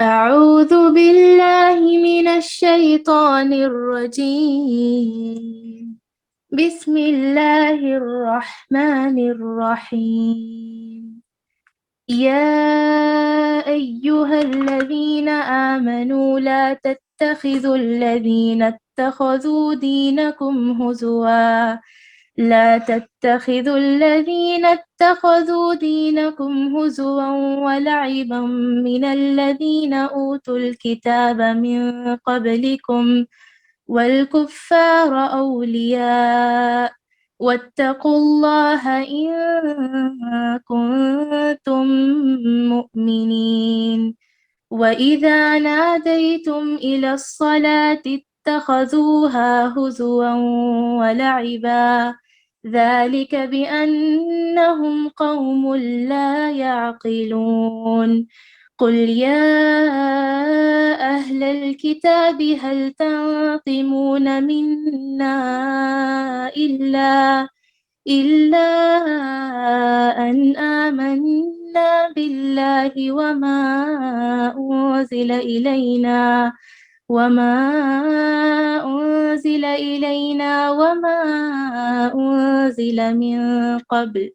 أعوذ بالله من الشيطان الرجيم. بسم الله الرحمن الرحيم. يا أيها الذين آمنوا لا تتخذوا الذين اتخذوا دينكم هزوا ولعبا من الذين أوتوا الكتاب من قبلكم والكفار أولياء واتقوا الله إن كنتم مؤمنين. وإذا ناديتم إلى الصلاة اتخذوها هزوا ولعبا ذلك بأنهم قوم لا يعقلون. قل يا أهل الكتاب هل تنقمون منا إلا أن آمنا بالله وما أنزل إلينا وما أنزل من قبل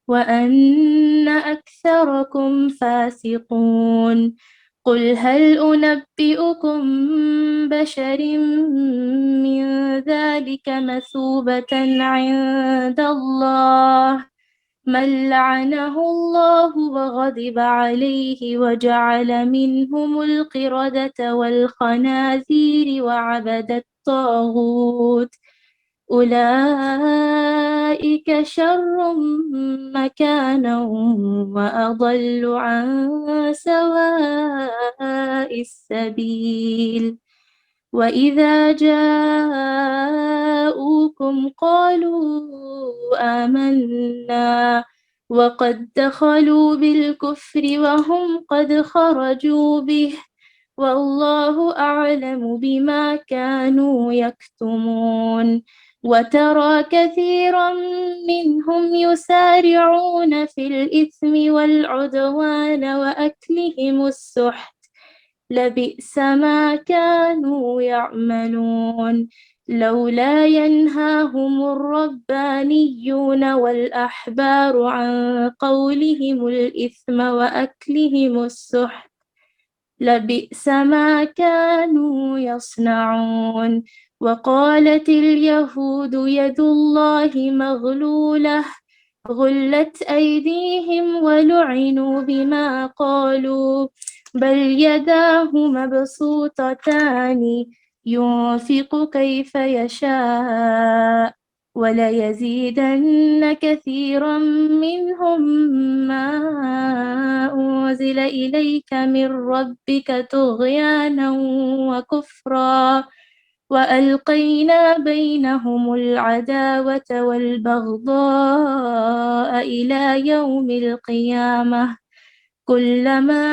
وأن أكثركم فاسقون. قل هل أنبئكم بشر من ذلك مثوبة عند الله من لعنه الله وغضب عليه وجعل منهم القردة والخنازير وعبد الطاغوت أولئك شر مكانا وأضل عن سواء السبيل. وإذا جاءوكم قالوا آمنا وقد دخلوا بالكفر وهم قد خرجوا به والله أعلم بما كانوا يكتمون. وترى كثيرا منهم يسارعون في الإثم والعدوان وأكلهم السحت لبئس ما كانوا يعملون. لولا ينهاهم الربانيون والأحبار عن قولهم الإثم وأكلهم السحت لبئس ما كانوا يصنعون. وقالت اليهود يد الله مغلولة غلت أيديهم ولعنوا بما قالوا بل يداه مبسوطتان ينفق كيف يشاء وليزيدن كثيرا منهم ما أنزل إليك من ربك طغيانا وكفرا وألقينا بينهم العداوة والبغضاء إلى يوم القيامة كلما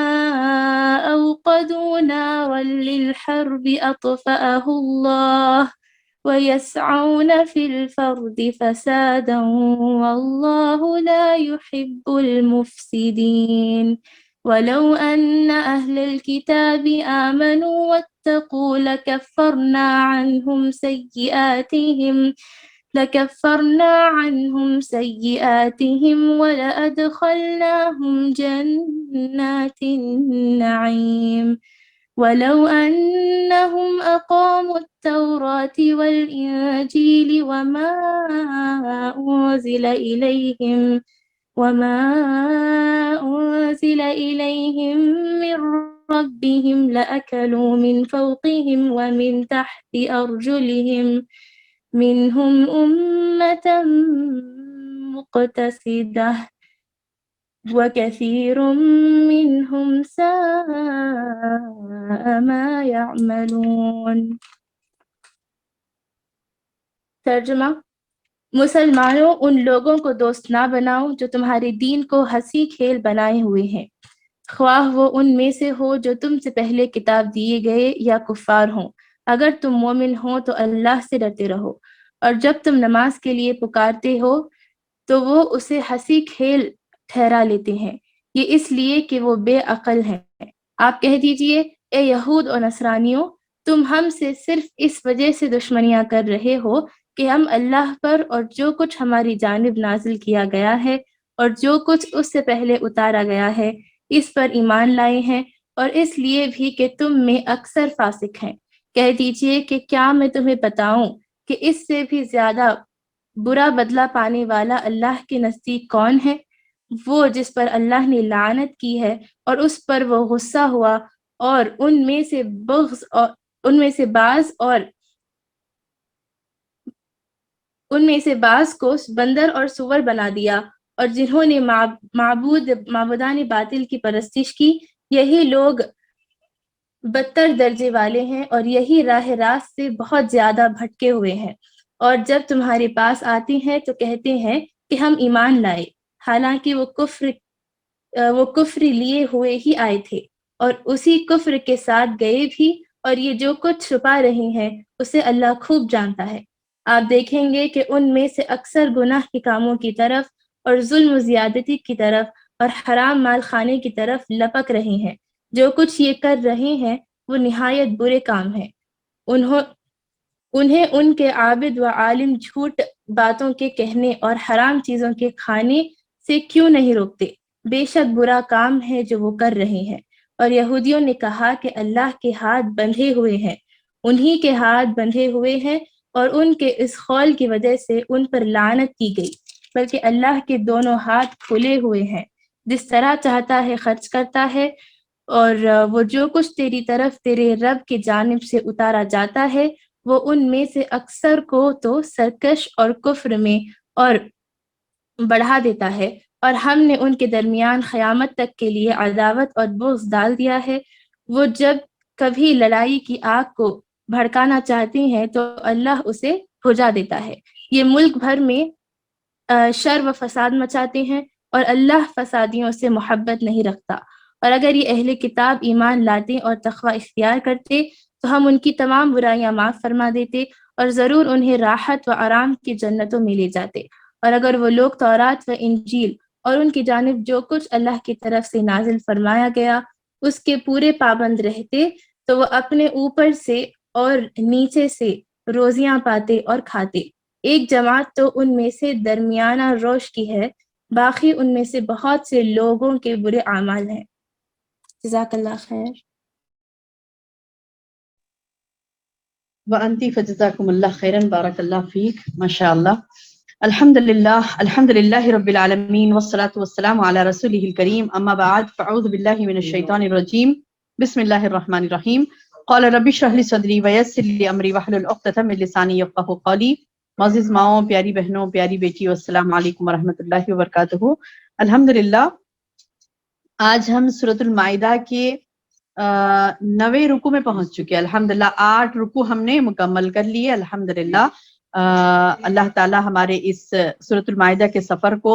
أوقدوا نارا للحرب أطفأه الله ويسعون في الأرض فسادا والله لا يحب المفسدين. ولو أن أهل الكتاب آمنوا واتقوا لكفرنا عنهم سيئاتهم ولأدخلناهم جنات النعيم. ولو أنهم أقاموا التوراة والإنجيل وما أنزل إليهم من ربهم لأكلوا من فوقهم ومن تحت أرجلهم منهم أمة مقتصدة وكثير منهم ساء ما يعملون. ترجمہ: مسلمانوں ان لوگوں کو دوست نہ بناؤ جو تمہارے دین کو ہنسی کھیل بنائے ہوئے ہیں، خواہ وہ ان میں سے ہو جو تم سے پہلے کتاب دیے گئے یا کفار ہوں۔ اگر تم مومن ہو تو اللہ سے ڈرتے رہو، اور جب تم نماز کے لیے پکارتے ہو تو وہ اسے ہنسی کھیل ٹھہرا لیتے ہیں، یہ اس لیے کہ وہ بے عقل ہیں۔ آپ کہہ دیجئے اے یہود اور نصرانیوں، تم ہم سے صرف اس وجہ سے دشمنیاں کر رہے ہو کہ ہم اللہ پر اور جو کچھ ہماری جانب نازل کیا گیا ہے اور جو کچھ اس سے پہلے اتارا گیا ہے اس پر ایمان لائے ہیں، اور اس لیے بھی کہ تم میں اکثر فاسق ہیں۔ کہہ دیجئے کہ کیا میں تمہیں بتاؤں کہ اس سے بھی زیادہ برا بدلہ پانے والا اللہ کے نزدیک کون ہے؟ وہ جس پر اللہ نے لعنت کی ہے اور اس پر وہ غصہ ہوا، اور ان میں سے بغض اور ان میں سے بعض اور ان میں سے بعض کو بندر اور سور بنا دیا، اور جنہوں نے معبودان باطل کی پرستش کی، یہی لوگ بدتر درجے والے ہیں اور یہی راہ راست سے بہت زیادہ بھٹکے ہوئے ہیں۔ اور جب تمہارے پاس آتے ہیں تو کہتے ہیں کہ ہم ایمان لائے، حالانکہ وہ کفر لیے ہوئے ہی آئے تھے، اور اسی کفر کے ساتھ گئے بھی، اور یہ جو کچھ چھپا رہے ہیں اسے اللہ خوب جانتا ہے۔ آپ دیکھیں گے کہ ان میں سے اکثر گناہ کے کاموں کی طرف اور ظلم و زیادتی کی طرف اور حرام مال خانے کی طرف لپک رہے ہیں۔ جو کچھ یہ کر رہے ہیں وہ نہایت برے کام ہیں۔ انہیں ان کے عابد و عالم جھوٹ باتوں کے کہنے اور حرام چیزوں کے کھانے سے کیوں نہیں روکتے؟ بے شک برا کام ہے جو وہ کر رہے ہیں۔ اور یہودیوں نے کہا کہ اللہ کے ہاتھ بندھے ہوئے ہیں، انہی کے ہاتھ بندھے ہوئے ہیں، اور ان کے اس قول کی وجہ سے ان پر لعنت کی گئی، بلکہ اللہ کے دونوں ہاتھ کھلے ہوئے ہیں، جس طرح چاہتا ہے خرچ کرتا ہے، اور وہ جو کچھ تیری طرف تیرے رب کی جانب سے اتارا جاتا ہے وہ ان میں سے اکثر کو تو سرکش اور کفر میں اور بڑھا دیتا ہے، اور ہم نے ان کے درمیان قیامت تک کے لیے عداوت اور بغض ڈال دیا ہے۔ وہ جب کبھی لڑائی کی آگ کو بھڑکانا چاہتے ہیں تو اللہ اسے بجھا دیتا ہے۔ یہ ملک بھر میں شر و فساد مچاتے ہیں، اور اللہ فسادیوں سے محبت نہیں رکھتا۔ اور اگر یہ اہل کتاب ایمان لاتے اور تقوی اختیار کرتے تو ہم ان کی تمام برائیاں معاف فرما دیتے، اور ضرور انہیں راحت و آرام کی جنتوں میں لے جاتے۔ اور اگر وہ لوگ تورات و انجیل اور ان کی جانب جو کچھ اللہ کی طرف سے نازل فرمایا گیا اس کے پورے پابند رہتے تو وہ اپنے اوپر سے اور نیچے سے روزیاں پاتے اور کھاتے۔ ایک جماعت تو ان میں سے درمیانہ روش کی ہے، باقی ان میں سے بہت سے لوگوں کے برے اعمال ہیں۔ جزاک اللہ خیر۔ وانتی فجزاکم اللہ خیرا، بارک اللہ فیک، ماشاء اللہ۔ الحمد للہ رب العالمین والصلاة والسلام علی رسولہ الکریم، اما بعد فاعوذ باللہ من الشیطان الرجیم، بسم اللہ الرحمن الرحیم۔ قال رب اشرح لی صدری ویسر لی امری واحلل عقدۃ من لسانی یفقہوا قولی۔ معزز ماؤں، پیاری بہنوں، پیاری بیٹیوں، السلام علیکم ورحمۃ اللہ وبرکاتہ۔ الحمدللہ آج ہم سورۃ المائدہ کے 9ویں رکوع میں پہنچ چکے ہیں۔ الحمدللہ 8 رکوع ہم نے مکمل کر لیے۔ الحمدللہ اللہ تعالی ہمارے اس سورۃ المائدہ کے سفر کو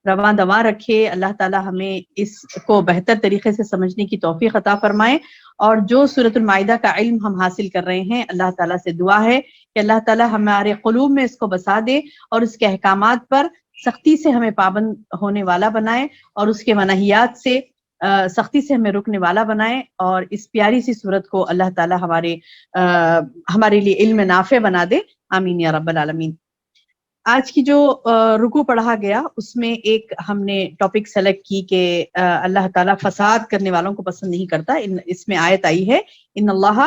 رواں دواں رکھے۔ اللہ تعالی ہمیں اس کو بہتر طریقے سے سمجھنے کی توفیق عطا فرمائے، اور جو سورۃ المائدہ کا علم ہم حاصل کر رہے ہیں اللہ تعالی سے دعا ہے کہ اللہ تعالی ہمارے قلوب میں اس کو بسا دے اور اس کے احکامات پر سختی سے ہمیں پابند ہونے والا بنائے، اور اس کے منہیات سے سختی سے ہمیں رکنے والا بنائے، اور اس پیاری سی صورت کو اللہ تعالی ہمارے لیے علم نافع بنا دے۔ آمین یا رب العالمین۔ آج کی جو رکوع پڑھا گیا اس میں ایک ہم نے ٹاپک سلیکٹ کی کہ اللہ تعالیٰ فساد کرنے والوں کو پسند نہیں کرتا۔ اس میں آیت آئی ہے ان اللہ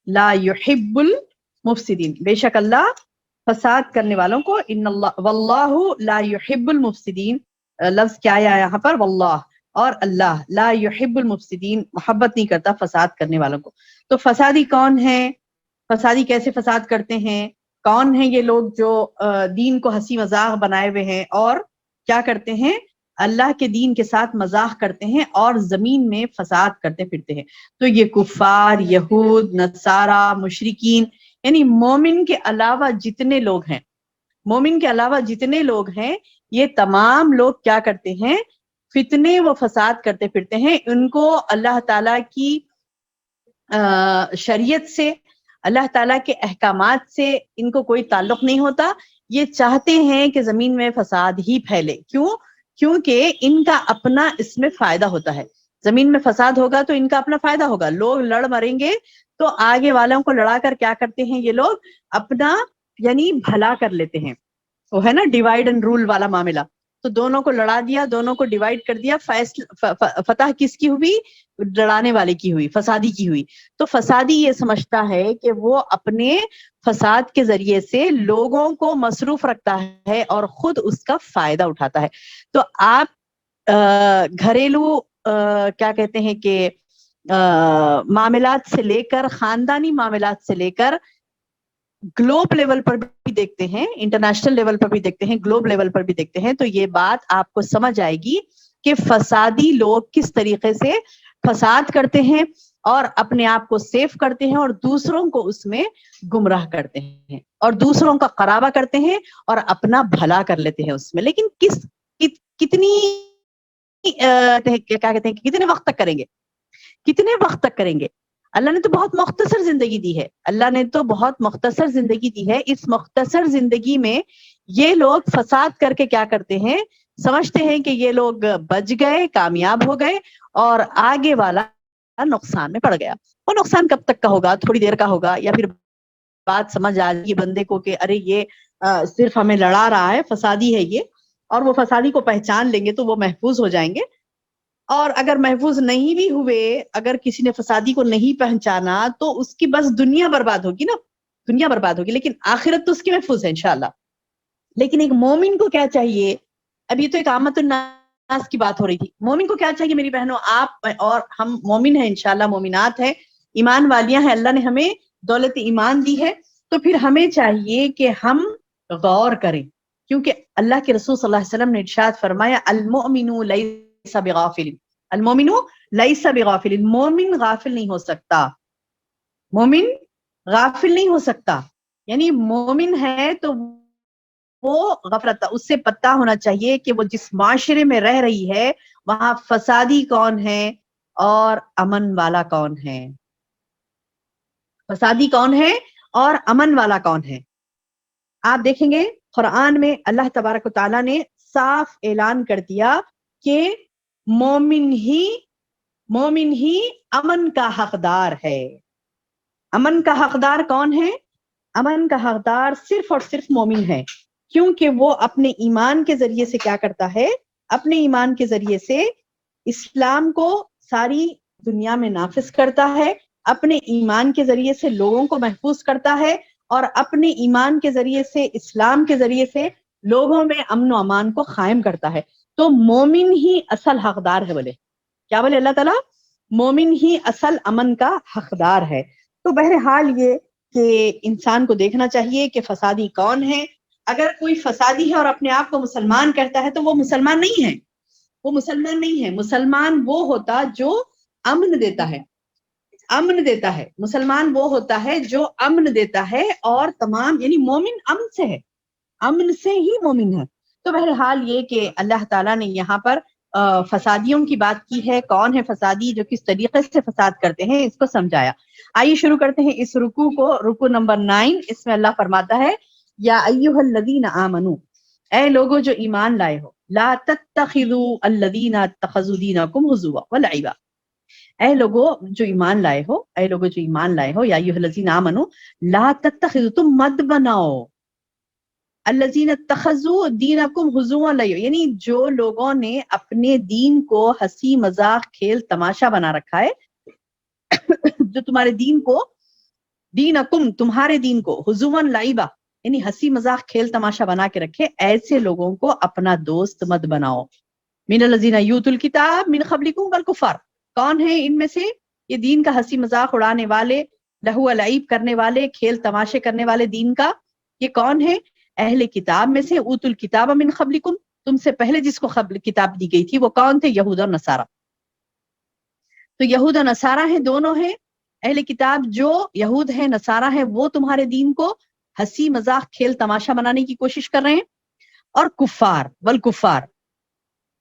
لا يحب المفسدین، بے شک اللہ فساد کرنے والوں کو، ان اللہ واللہ لا يحب المفسدین، لفظ کیا آیا یہاں پر؟ واللہ، اور اللہ لا يحب المفسدین، محبت نہیں کرتا فساد کرنے والوں کو۔ تو فسادی کون ہے؟ فسادی کیسے فساد کرتے ہیں؟ کون ہیں یہ لوگ جو دین کو ہنسی مذاق بنائے ہوئے ہیں اور کیا کرتے ہیں؟ اللہ کے دین کے ساتھ مذاق کرتے ہیں اور زمین میں فساد کرتے پھرتے ہیں۔ تو یہ کفار، یہود، نصارہ، مشرکین، یعنی مومن کے علاوہ جتنے لوگ ہیں، مومن کے علاوہ جتنے لوگ ہیں، یہ تمام لوگ کیا کرتے ہیں؟ فتنے و فساد کرتے پھرتے ہیں۔ ان کو اللہ تعالیٰ کی شریعت سے، اللہ تعالیٰ کے احکامات سے ان کو کوئی تعلق نہیں ہوتا۔ یہ چاہتے ہیں کہ زمین میں فساد ہی پھیلے۔ کیوں؟ کیونکہ ان کا اپنا اس میں فائدہ ہوتا ہے۔ زمین میں فساد ہوگا تو ان کا اپنا فائدہ ہوگا. لوگ لڑ مریں گے تو آگے والوں کو لڑا کر کیا کرتے ہیں یہ لوگ, اپنا یعنی بھلا کر لیتے ہیں. وہ ہے نا ڈیوائڈ اینڈ رول والا معاملہ. تو دونوں کو لڑا دیا, دونوں کو ڈیوائڈ کر دیا, فتح کس کی ہوئی؟ لڑانے والے کی ہوئی, فسادی کی ہوئی. تو فسادی یہ سمجھتا ہے کہ وہ اپنے فساد کے ذریعے سے لوگوں کو مصروف رکھتا ہے اور خود اس کا فائدہ اٹھاتا ہے. تو آپ گھریلو کیا کہتے ہیں کہ معاملات سے لے کر, خاندانی معاملات سے لے کر گلوب لیول پر بھی دیکھتے ہیں, انٹرنیشنل لیول پر بھی دیکھتے ہیں, گلوب لیول پر بھی دیکھتے ہیں, تو یہ بات آپ کو سمجھ آئے گی کہ فسادی لوگ کس طریقے سے فساد کرتے ہیں اور اپنے آپ کو سیف کرتے ہیں اور دوسروں کو اس میں گمراہ کرتے ہیں اور دوسروں کا قرابہ کرتے ہیں اور اپنا بھلا کر لیتے ہیں اس میں. لیکن کتنی کیا کہتے ہیں کتنے وقت تک کریں گے, کتنے وقت تک کریں گے؟ اللہ نے تو بہت مختصر زندگی دی ہے, اللہ نے تو بہت مختصر زندگی دی ہے. اس مختصر زندگی میں یہ لوگ فساد کر کے کیا کرتے ہیں, سمجھتے ہیں کہ یہ لوگ بچ گئے, کامیاب ہو گئے اور آگے والا نقصان میں پڑ گیا. وہ نقصان کب تک کا ہوگا؟ تھوڑی دیر کا ہوگا, یا پھر بات سمجھ آ گئی بندے کو کہ ارے یہ صرف ہمیں لڑا رہا ہے, فسادی ہے یہ, اور وہ فسادی کو پہچان لیں گے تو وہ محفوظ ہو جائیں گے. اور اگر محفوظ نہیں بھی ہوئے, اگر کسی نے فسادی کو نہیں پہچانا تو اس کی بس دنیا برباد ہوگی نا, دنیا برباد ہوگی, لیکن آخرت تو اس کی محفوظ ہے انشاءاللہ. لیکن ایک مومن کو کیا چاہیے؟ اب یہ تو ایک عامت الناس کی بات ہو رہی تھی. مومن کو کیا چاہیے میری بہنوں؟ آپ اور ہم مومن ہیں انشاءاللہ, مومنات ہیں, ایمان والیاں ہیں, اللہ نے ہمیں دولت ایمان دی ہے, تو پھر ہمیں چاہیے کہ ہم غور کریں, کیونکہ اللہ کے رسول صلی اللہ علیہ وسلم نے ارشاد فرمایا المؤمن لیس بغافل, المؤمن لیس بغافل, مومن غافل نہیں ہو سکتا, مومن غافل نہیں ہو سکتا. یعنی مومن ہے تو وہ غفلت, اس سے پتہ ہونا چاہیے کہ وہ جس معاشرے میں رہ رہی ہے وہاں فسادی کون ہے اور امن والا کون ہے, فسادی کون ہے اور امن والا کون ہے. آپ دیکھیں گے قرآن میں اللہ تبارک و تعالیٰ نے صاف اعلان کر دیا کہ مومن ہی امن کا حقدار ہے. امن کا حقدار کون ہے؟ امن کا حقدار صرف اور صرف مومن ہے, کیونکہ وہ اپنے ایمان کے ذریعے سے کیا کرتا ہے, اپنے ایمان کے ذریعے سے اسلام کو ساری دنیا میں نافذ کرتا ہے, اپنے ایمان کے ذریعے سے لوگوں کو محفوظ کرتا ہے اور اپنے ایمان کے ذریعے سے, اسلام کے ذریعے سے لوگوں میں امن و امان کو قائم کرتا ہے. تو مومن ہی اصل حقدار ہے. بولے کیا بولے اللہ تعالیٰ؟ مومن ہی اصل امن کا حقدار ہے. تو بہرحال یہ کہ انسان کو دیکھنا چاہیے کہ فسادی کون ہے. اگر کوئی فسادی ہے اور اپنے آپ کو مسلمان کہتا ہے تو وہ مسلمان نہیں ہے, وہ مسلمان نہیں ہے. مسلمان وہ ہوتا جو امن دیتا ہے, امن دیتا ہے. مسلمان وہ ہوتا ہے جو امن دیتا ہے, اور تمام یعنی مومن امن سے ہے, امن سے ہی مومن ہے. تو بہرحال یہ کہ اللہ تعالیٰ نے یہاں پر فسادیوں کی بات کی ہے, کون ہے فسادی, جو کس طریقے سے فساد کرتے ہیں, اس کو سمجھایا. آئیے شروع کرتے ہیں اس رکوع کو, رکوع نمبر 9. اس میں اللہ فرماتا ہے یا ایھا الذین آمنو, اے لوگو جو ایمان لائے ہو, لا تتخذوا الذین اتخذوا دینکم ہزوا ولعبا, اے لوگو جو ایمان لائے ہو, اے لوگو جو ایمان لائے ہو, یا ایھا الذین آمنو لا تتخذوا, تم مت بناؤ, الذین اتخذوا دینکم ہزوا ولعبا, یعنی جو لوگوں نے اپنے دین کو ہنسی مذاق کھیل تماشا بنا رکھا ہے, جو تمہارے دین کو, دینکم تمہارے دین کو, ہزوا لعبا یعنی ہنسی مذاق کھیل تماشا بنا کے رکھے, ایسے لوگوں کو اپنا دوست مت بناؤ. من الذین یؤتوا الکتاب من قبلکم والکفار, کون ہے ان میں سے یہ دین کا ہنسی مذاق اڑانے والے, لہو و لعب کرنے والے, کھیل تماشے کرنے والے دین کا, یہ کون ہے؟ اہل کتاب میں سے, اوتوا الکتاب من قبلکم, تم سے پہلے جس کو کتاب دی گئی تھی وہ کون تھے؟ یہود اور نصارہ. تو یہود اور نصارہ ہیں, دونوں ہیں اہل کتاب. جو یہود ہیں نصارہ ہیں وہ تمہارے دین کو ہنسی مذاق کھیل تماشا بنانے کی کوشش کر رہے ہیں, اور کفار والکفار,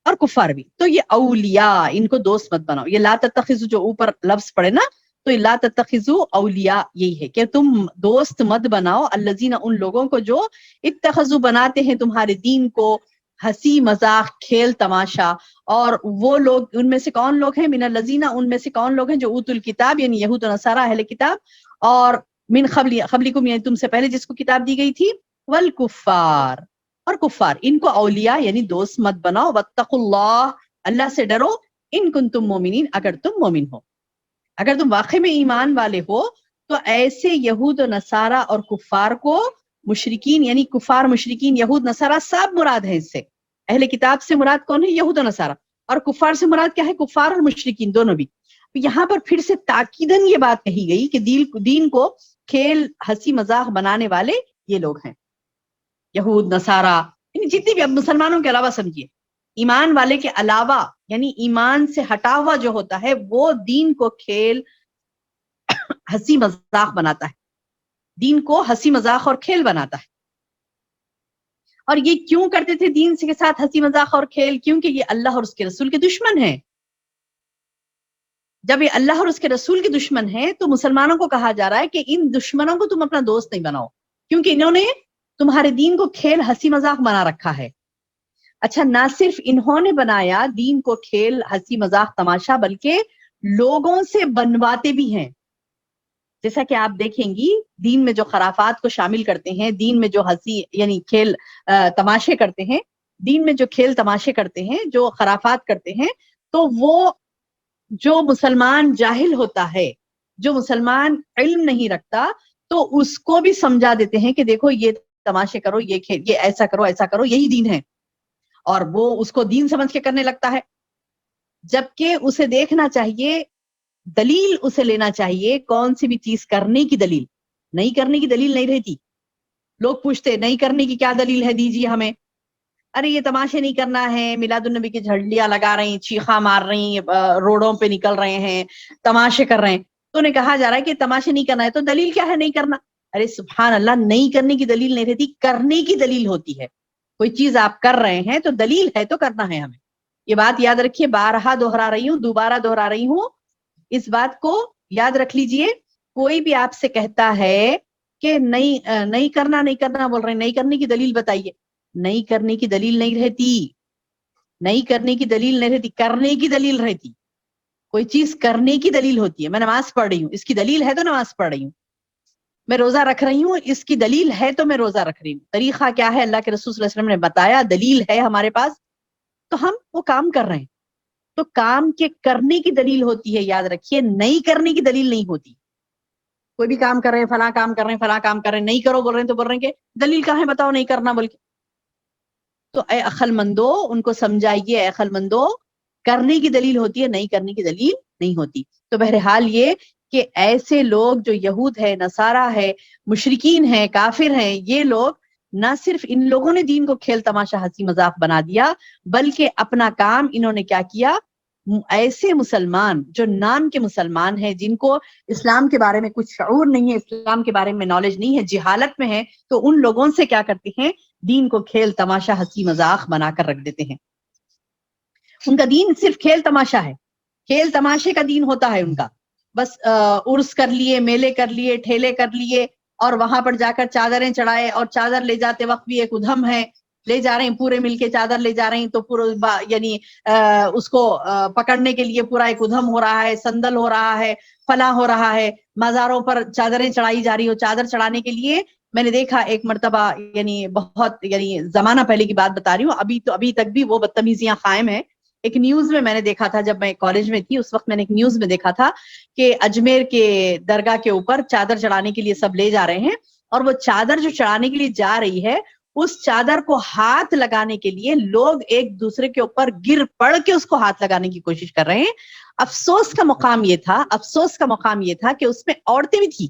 اور کفار بھی. تو یہ اولیاء, ان کو دوست مت بناؤ. یہ لا تتخذوا جو اوپر لفظ پڑے نا, تو لا تتخذوا اولیاء یہی ہے کہ تم دوست مت بناؤ, الذین ان لوگوں کو جو اتخذوا بناتے ہیں تمہارے دین کو ہنسی مذاق کھیل تماشا. اور وہ لوگ ان میں سے کون لوگ ہیں؟ من الذین، ان میں سے کون لوگ ہیں جو اوت الکتاب یعنی یہود و نصارہ اہل کتاب، اور من قبلکم یعنی تم سے پہلے جس کو کتاب دی گئی تھی، والکفار، اور کفار. ان کو اولیاء یعنی دوست مت بناؤ. واتقوا اللہ، اللہ سے ڈرو. ان کنتم مومنین، اگر تم مومن ہو، اگر تم واقع میں ایمان والے ہو تو ایسے یہود و نصارہ اور کفار کو، مشرکین یعنی کفار مشرکین یہود نصارہ سب مراد ہیں اس سے. اہل کتاب سے مراد کون ہے؟ یہود و نصارہ. اور کفار سے مراد کیا ہے؟ کفار اور مشرکین دونوں بھی. یہاں پر پھر سے تاکیداً یہ بات کہی گئی کہ دین کو کھیل ہنسی مذاق بنانے والے یہ لوگ ہیں، یہود نصارہ، یعنی جتنی بھی. اب مسلمانوں کے علاوہ سمجھیے، ایمان والے کے علاوہ یعنی ایمان سے ہٹا ہوا جو ہوتا ہے وہ دین کو کھیل ہنسی مذاق بناتا ہے، دین کو ہنسی مذاق اور کھیل بناتا ہے. اور یہ کیوں کرتے تھے دین کے ساتھ ہنسی مذاق اور کھیل؟ کیونکہ یہ اللہ اور اس کے رسول کے دشمن ہیں. جب یہ اللہ اور اس کے رسول کے دشمن ہیں تو مسلمانوں کو کہا جا رہا ہے کہ ان دشمنوں کو تم اپنا دوست نہیں بناؤ، کیونکہ انہوں نے تمہارے دین کو کھیل ہنسی مذاق بنا رکھا ہے. اچھا، نہ صرف انہوں نے بنایا دین کو کھیل ہنسی مذاق تماشا، بلکہ لوگوں سے بنواتے بھی ہیں. جیسا کہ آپ دیکھیں گی دین میں جو خرافات کو شامل کرتے ہیں، دین میں جو ہنسی یعنی کھیل تماشے کرتے ہیں، دین میں جو کھیل تماشے کرتے ہیں، جو خرافات کرتے ہیں، تو وہ جو مسلمان جاہل ہوتا ہے، جو مسلمان علم نہیں رکھتا، تو اس کو بھی سمجھا دیتے ہیں کہ دیکھو یہ تماشے کرو، یہ کھیل، یہ ایسا کرو ایسا کرو، یہی دین ہے. اور وہ اس کو دین سمجھ کے کرنے لگتا ہے، جبکہ اسے دیکھنا چاہیے، دلیل اسے لینا چاہیے. کون سی بھی چیز کرنے کی دلیل، نہیں کرنے کی دلیل نہیں رہتی. لوگ پوچھتے نہیں کرنے کی کیا دلیل ہے، دیجیے ہمیں. ارے یہ تماشے نہیں کرنا ہے، میلاد النبی کی جھنڈیاں لگا رہی ہیں، چیخا مار رہی ہیں، روڈوں پہ نکل رہے ہیں، تماشے کر رہے ہیں. تو انہیں کہا جا رہا ہے کہ تماشے نہیں کرنا ہے، تو دلیل کیا ہے نہیں کرنا؟ ارے سبحان اللہ، نہیں کرنے کی دلیل نہیں رہتی، کرنے کی دلیل ہوتی ہے. کوئی چیز آپ کر رہے ہیں تو دلیل ہے تو کرنا ہے ہمیں. یہ بات یاد رکھیے، بارہا دوہرا رہی ہوں، دوبارہ دوہرا رہی ہوں، اس بات کو یاد رکھ لیجئے. کوئی بھی آپ سے کہتا ہے کہ نہیں کرنا بول رہے ہیں، نہیں کرنے کی دلیل بتائیے. نہیں کرنے کی دلیل نہیں رہتی، نہیں کرنے کی دلیل نہیں رہتی، کرنے کی دلیل رہتی. کوئی چیز کرنے کی دلیل ہوتی ہے. میں نماز پڑھ رہی ہوں، اس کی دلیل ہے تو نماز پڑھ رہی ہوں. میں روزہ رکھ رہی ہوں، اس کی دلیل ہے تو میں روزہ رکھ رہی ہوں. طریقہ کیا ہے؟ اللہ کے رسول صلی اللہ علیہ وسلم نے بتایا، دلیل ہے ہمارے پاس تو ہم وہ کام کر رہے ہیں. تو کام کے کرنے کی دلیل ہوتی ہے، یاد رکھیے، نہیں کرنے کی دلیل نہیں ہوتی. کوئی بھی کام کر رہے ہیں، فلاں کام کر رہے ہیں، فلاں کام کر رہے ہیں، نہیں کرو بول رہے ہیں تو بول رہے ہیں کہ دلیل کہاں ہے بتاؤ نہیں کرنا بول کے. تو اے عقل مندو، ان کو سمجھائیے، اے عقل مندو، کرنے کی دلیل ہوتی ہے، نہیں کرنے کی دلیل نہیں ہوتی. تو بہرحال یہ کہ ایسے لوگ جو یہود ہے، نصارہ ہے، مشرکین ہیں، کافر ہیں، یہ لوگ نہ صرف ان لوگوں نے دین کو کھیل تماشا ہنسی مذاق بنا دیا، بلکہ اپنا کام انہوں نے کیا کیا؟ ایسے مسلمان جو نام کے مسلمان ہیں، جن کو اسلام کے بارے میں کچھ شعور نہیں ہے، اسلام کے بارے میں نالج نہیں ہے، جہالت میں ہے، تو ان لوگوں سے کیا کرتے ہیں؟ دین کو کھیل تماشا ہنسی مذاق بنا کر رکھ دیتے ہیں. ان کا دین صرف کھیل تماشا ہے، کھیل تماشے کا دین ہوتا ہے ان کا. بس عرس کر لیے، میلے کر لیے، ٹھیلے کر لیے، اور وہاں پر جا کر چادریں چڑھائے، اور چادر لے جاتے وقت بھی ایک ادھم ہے، لے جا رہے ہیں پورے مل کے چادر لے جا رہے ہیں، تو پورا یعنی اس کو پکڑنے کے لیے پورا ایک ادھم ہو رہا ہے، سندل ہو رہا ہے، فلاں ہو رہا ہے. مزاروں پر چادریں چڑھائی جا رہی ہو. چادر چڑھانے کے لیے میں نے دیکھا ایک مرتبہ، یعنی بہت یعنی زمانہ پہلے کی بات بتا رہی ہوں، ابھی تک بھی وہ بدتمیزیاں قائم ہیں. ایک نیوز میں نے دیکھا تھا، جب میں کالج میں تھی اس وقت میں نے ایک نیوز میں دیکھا تھا کہ اجمیر کے درگاہ کے اوپر چادر چڑھانے کے لیے سب لے جا رہے ہیں، اور وہ چادر جو چڑھانے کے لیے جا رہی ہے، اس چادر کو ہاتھ لگانے کے لیے لوگ ایک دوسرے کے اوپر گر پڑ کے اس کو ہاتھ لگانے کی کوشش کر رہے ہیں. افسوس کا مقام یہ تھا کہ اس میں عورتیں بھی تھی.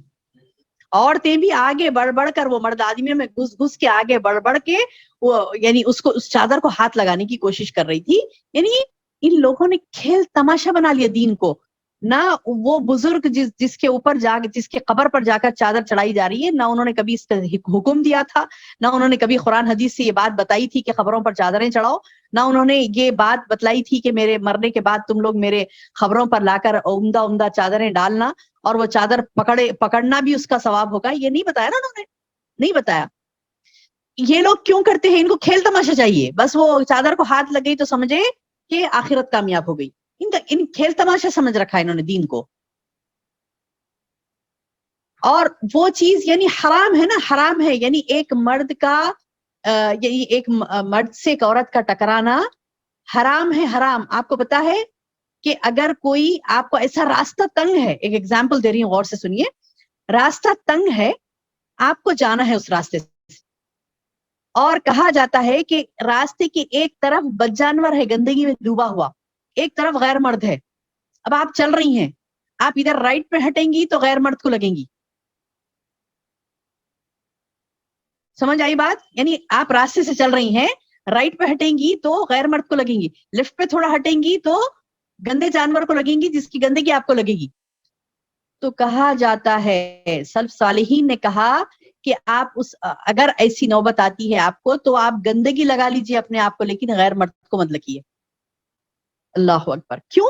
عورتیں بھی آگے بڑھ کر وہ مرد آدمیوں میں گھس کے آگے بڑھ کے وہ یعنی اس چادر کو ہاتھ لگانے کی کوشش کر رہی تھی. یعنی ان لوگوں نے کھیل تماشا بنا لیا دین کو. نہ وہ بزرگ جس کے اوپر جس کے قبر پر جا کر چادر چڑھائی جا رہی ہے، نہ انہوں نے کبھی اس کا حکم دیا تھا، نہ انہوں نے کبھی قرآن حدیث سے یہ بات بتائی تھی کہ قبروں پر چادریں چڑھاؤ، نہ انہوں نے یہ بات بتلائی تھی کہ میرے مرنے کے بعد تم لوگ میرے خبروں پر لا کر عمدہ چادریں ڈالنا، اور وہ چادر پکڑنا بھی اس کا ثواب ہوگا. یہ نہیں بتایا نا انہوں نے، نہیں بتایا. یہ لوگ کیوں کرتے ہیں؟ ان کو کھیل تماشا چاہیے، بس وہ چادر کو ہاتھ لگ گئی تو سمجھے کہ آخرت کامیاب ہو گئی. ان کھیل تماشا سمجھ رکھا ہے انہوں نے دین کو. اور وہ چیز یعنی حرام ہے نا، حرام ہے. یعنی ایک مرد کا یعنی ایک مرد سے ایک عورت کا ٹکرانا حرام ہے، حرام. آپ کو پتا ہے کہ اگر کوئی آپ کو ایسا راستہ تنگ ہے، ایک ایگزامپل دے رہی ہوں، غور سے سنیے. راستہ تنگ ہے، آپ کو جانا ہے اس راستے سے، اور کہا جاتا ہے کہ راستے کی ایک طرف بد جانور ہے گندگی میں ڈوبا ہوا، ایک طرف غیر مرد ہے. اب آپ چل رہی ہیں، آپ ادھر رائٹ پہ ہٹیں گی تو غیر مرد کو لگیں گی. سمجھ آئی بات؟ یعنی آپ راستے سے چل رہی ہیں، رائٹ پہ ہٹیں گی تو غیر مرد کو لگیں گی، لیفٹ پہ تھوڑا ہٹیں گی تو گندے جانور کو لگیں گی، جس کی گندگی آپ کو لگے گی. تو کہا جاتا ہے، سلف صالحین نے کہا کہ آپ اگر ایسی نوبت آتی ہے آپ کو تو آپ گندگی لگا لیجیے اپنے آپ کو، لیکن غیر مرد کو مت لگیے. اللہ اکبر. کیوں؟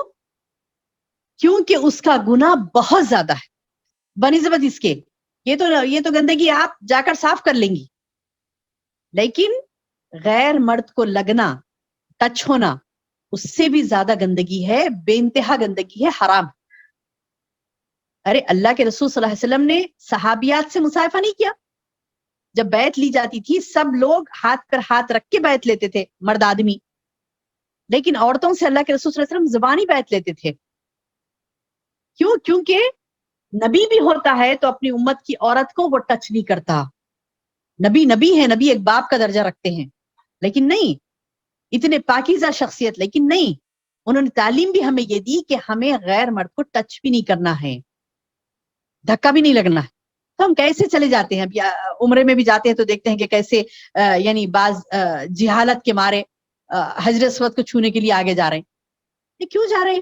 کیونکہ اس کا گناہ بہت زیادہ ہے بنسبت اس کے. یہ تو گندگی آپ جا کر صاف کر لیں گی، لیکن غیر مرد کو لگنا، ٹچ ہونا، اس سے بھی زیادہ گندگی ہے، بے انتہا گندگی ہے، حرام. ارے اللہ کے رسول صلی اللہ علیہ وسلم نے صحابیات سے مصافحہ نہیں کیا؟ جب بیعت لی جاتی تھی سب لوگ ہاتھ پر ہاتھ رکھ کے بیعت لیتے تھے، مرد آدمی. لیکن عورتوں سے اللہ کے رسول صلی اللہ علیہ وسلم زبانی بیعت لیتے تھے. کیوں؟ کیونکہ نبی بھی ہوتا ہے تو اپنی امت کی عورت کو وہ ٹچ نہیں کرتا. نبی ہے، نبی ایک باپ کا درجہ رکھتے ہیں، لیکن نہیں اتنے پاکیزہ شخصیت، لیکن نہیں، انہوں نے تعلیم بھی ہمیں یہ دی کہ ہمیں غیر مرد کو ٹچ بھی نہیں کرنا ہے، دھکا بھی نہیں لگنا ہے. تو ہم کیسے چلے جاتے ہیں؟ ابھی عمرے میں بھی جاتے ہیں تو دیکھتے ہیں کہ کیسے یعنی بعض جہالت کے مارے حجر اسود کو چھونے کے لیے آگے جا رہے ہیں. یہ کیوں جا رہے ہیں؟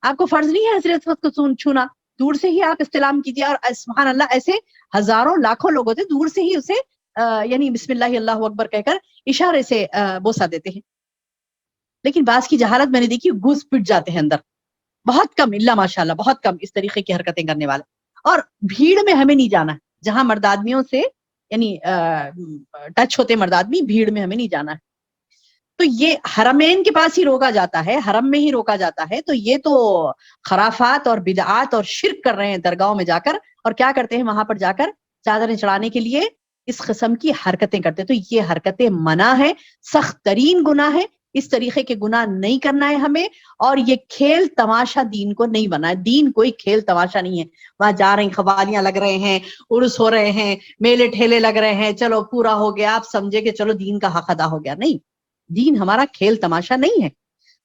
آپ کو فرض نہیں ہے حجر اسود کو چھونا؟ دور سے ہی آپ استلام کیجیے. اور سبحان اللہ ایسے ہزاروں لاکھوں لوگ ہوتے دور سے ہی اسے یعنی بسم اللہ اللہ اکبر کہہ کر اشارے سے بوسا دیتے ہیں. لیکن بعض کی جہالت میں نے دیکھی، گھس پٹ جاتے ہیں اندر. بہت کم، اللہ ماشاء اللہ بہت کم اس طریقے کی حرکتیں کرنے والے. اور بھیڑ میں ہمیں نہیں جانا ہے، جہاں مرد آدمیوں سے یعنی ٹچ ہوتے مرد آدمی، بھیڑ میں ہمیں نہیں جانا ہے. تو یہ حرمین کے پاس ہی روکا جاتا ہے، حرم میں ہی روکا جاتا ہے. تو یہ تو خرافات اور بدعات اور شرک کر رہے ہیں درگاہوں میں جا کر. اور کیا کرتے ہیں وہاں پر جا کر چادریں چڑھانے کے لیے اس قسم کی حرکتیں کرتے ہیں. تو یہ حرکتیں منع ہے، سخت ترین گناہ ہے. اس طریقے کے گناہ نہیں کرنا ہے ہمیں. اور یہ کھیل تماشا دین کو نہیں بنا ہے. دین کوئی کھیل تماشا نہیں ہے. وہاں جا رہے ہیں، قوالیاں لگ رہے ہیں، عرس ہو رہے ہیں، میلے ٹھیلے لگ رہے ہیں، چلو پورا ہو گیا، آپ سمجھے کہ چلو دین کا حق ادا ہو گیا. نہیں، دین ہمارا کھیل تماشا نہیں ہے.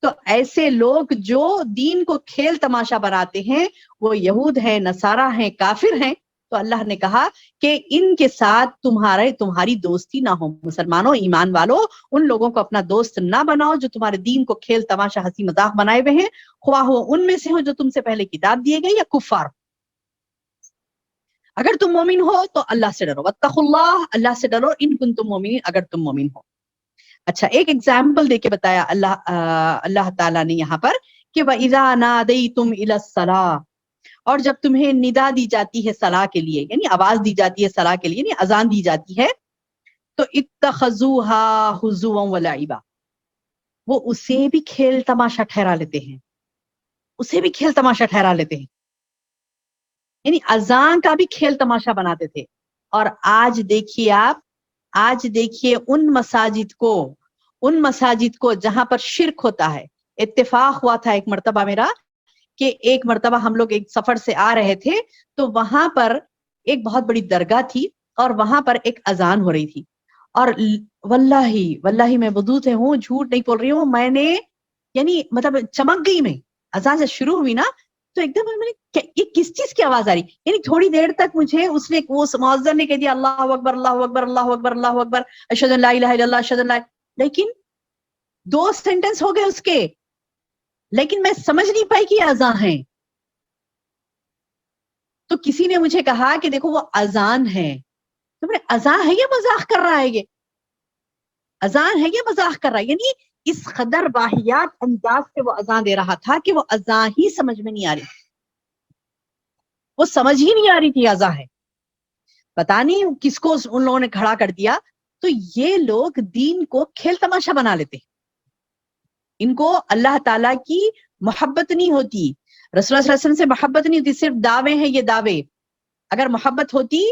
تو ایسے لوگ جو دین کو کھیل تماشا بناتے ہیں وہ یہود ہیں، نصارہ ہیں، کافر ہیں. تو اللہ نے کہا کہ ان کے ساتھ تمہاری دوستی نہ ہو. مسلمانوں، ایمان والو، ان لوگوں کو اپنا دوست نہ بناؤ جو تمہارے دین کو کھیل تماشا ہنسی مذاق بنائے ہوئے ہیں، خواہ وہ ان میں سے ہو جو تم سے پہلے کتاب دیے گئے یا کفار. اگر تم مومن ہو تو اللہ سے ڈرو. واتقوا اللہ، اللہ سے ڈرو، ان کنتم مومنین، اگر تم مومن ہو. اچھا، ایک ایگزامپل دے کے بتایا اللہ تعالیٰ نے یہاں پر کہ وَإِذَا نَادَيْتُمْ إِلَى الصَّلَاةِ، اور جب تمہیں ندا دی جاتی ہے صلاح کے لیے، یعنی آواز دی جاتی ہے صلاح کے لیے، یعنی اذان دی جاتی ہے، تو اتخذوها ہزوا ولعبا، وہ اسے بھی کھیل تماشا ٹھہرا لیتے ہیں، اسے بھی کھیل تماشا ٹھہرا لیتے ہیں. یعنی اذان کا بھی کھیل تماشا بناتے تھے. اور آج دیکھیے آج دیکھیے ان مساجد کو جہاں پر شرک ہوتا ہے. اتفاق ہوا تھا ایک مرتبہ میرا کہ ایک مرتبہ ہم لوگ ایک سفر سے آ رہے تھے تو وہاں پر ایک بہت بڑی درگاہ تھی اور وہاں پر ایک اذان ہو رہی تھی. اور واللہ میں وضو سے ہوں، جھوٹ نہیں بول رہی ہوں، میں نے یعنی مطلب چمک گئی. میں اذان سے شروع ہوئی نا تو ایک دم میں نے یہ کس چیز کی آواز آ رہی. یعنی تھوڑی دیر تک مجھے اس نے وہ مؤذن نے کہہ دیا اللہ اکبر اللہ اکبر اللہ اکبر اللہ اکبر اشہد ان لا الہ الا اللہ اشہد ان لا، لیکن 2 سینٹنس ہو گئے اس کے، لیکن میں سمجھ نہیں پائی کہ اذان ہے. تو کسی نے مجھے کہا کہ دیکھو وہ اذان ہے. تو میں اذان ہے یا مذاق کر رہا ہے؟ یہ اذان ہے یا مذاق کر رہا ہے؟ یعنی اس قدر واہیات انداز سے وہ اذان دے رہا تھا کہ وہ اذان ہی سمجھ میں نہیں آ رہی، وہ سمجھ ہی نہیں آ رہی تھی اذان ہے. پتا نہیں کس کو ان لوگوں نے کھڑا کر دیا. تو یہ لوگ دین کو کھیل تماشا بنا لیتے ہیں. ان کو اللہ تعالیٰ کی محبت نہیں ہوتی, رسول اللہ صلی اللہ علیہ وسلم سے محبت نہیں ہوتی, صرف دعوے ہیں یہ دعوے. اگر محبت ہوتی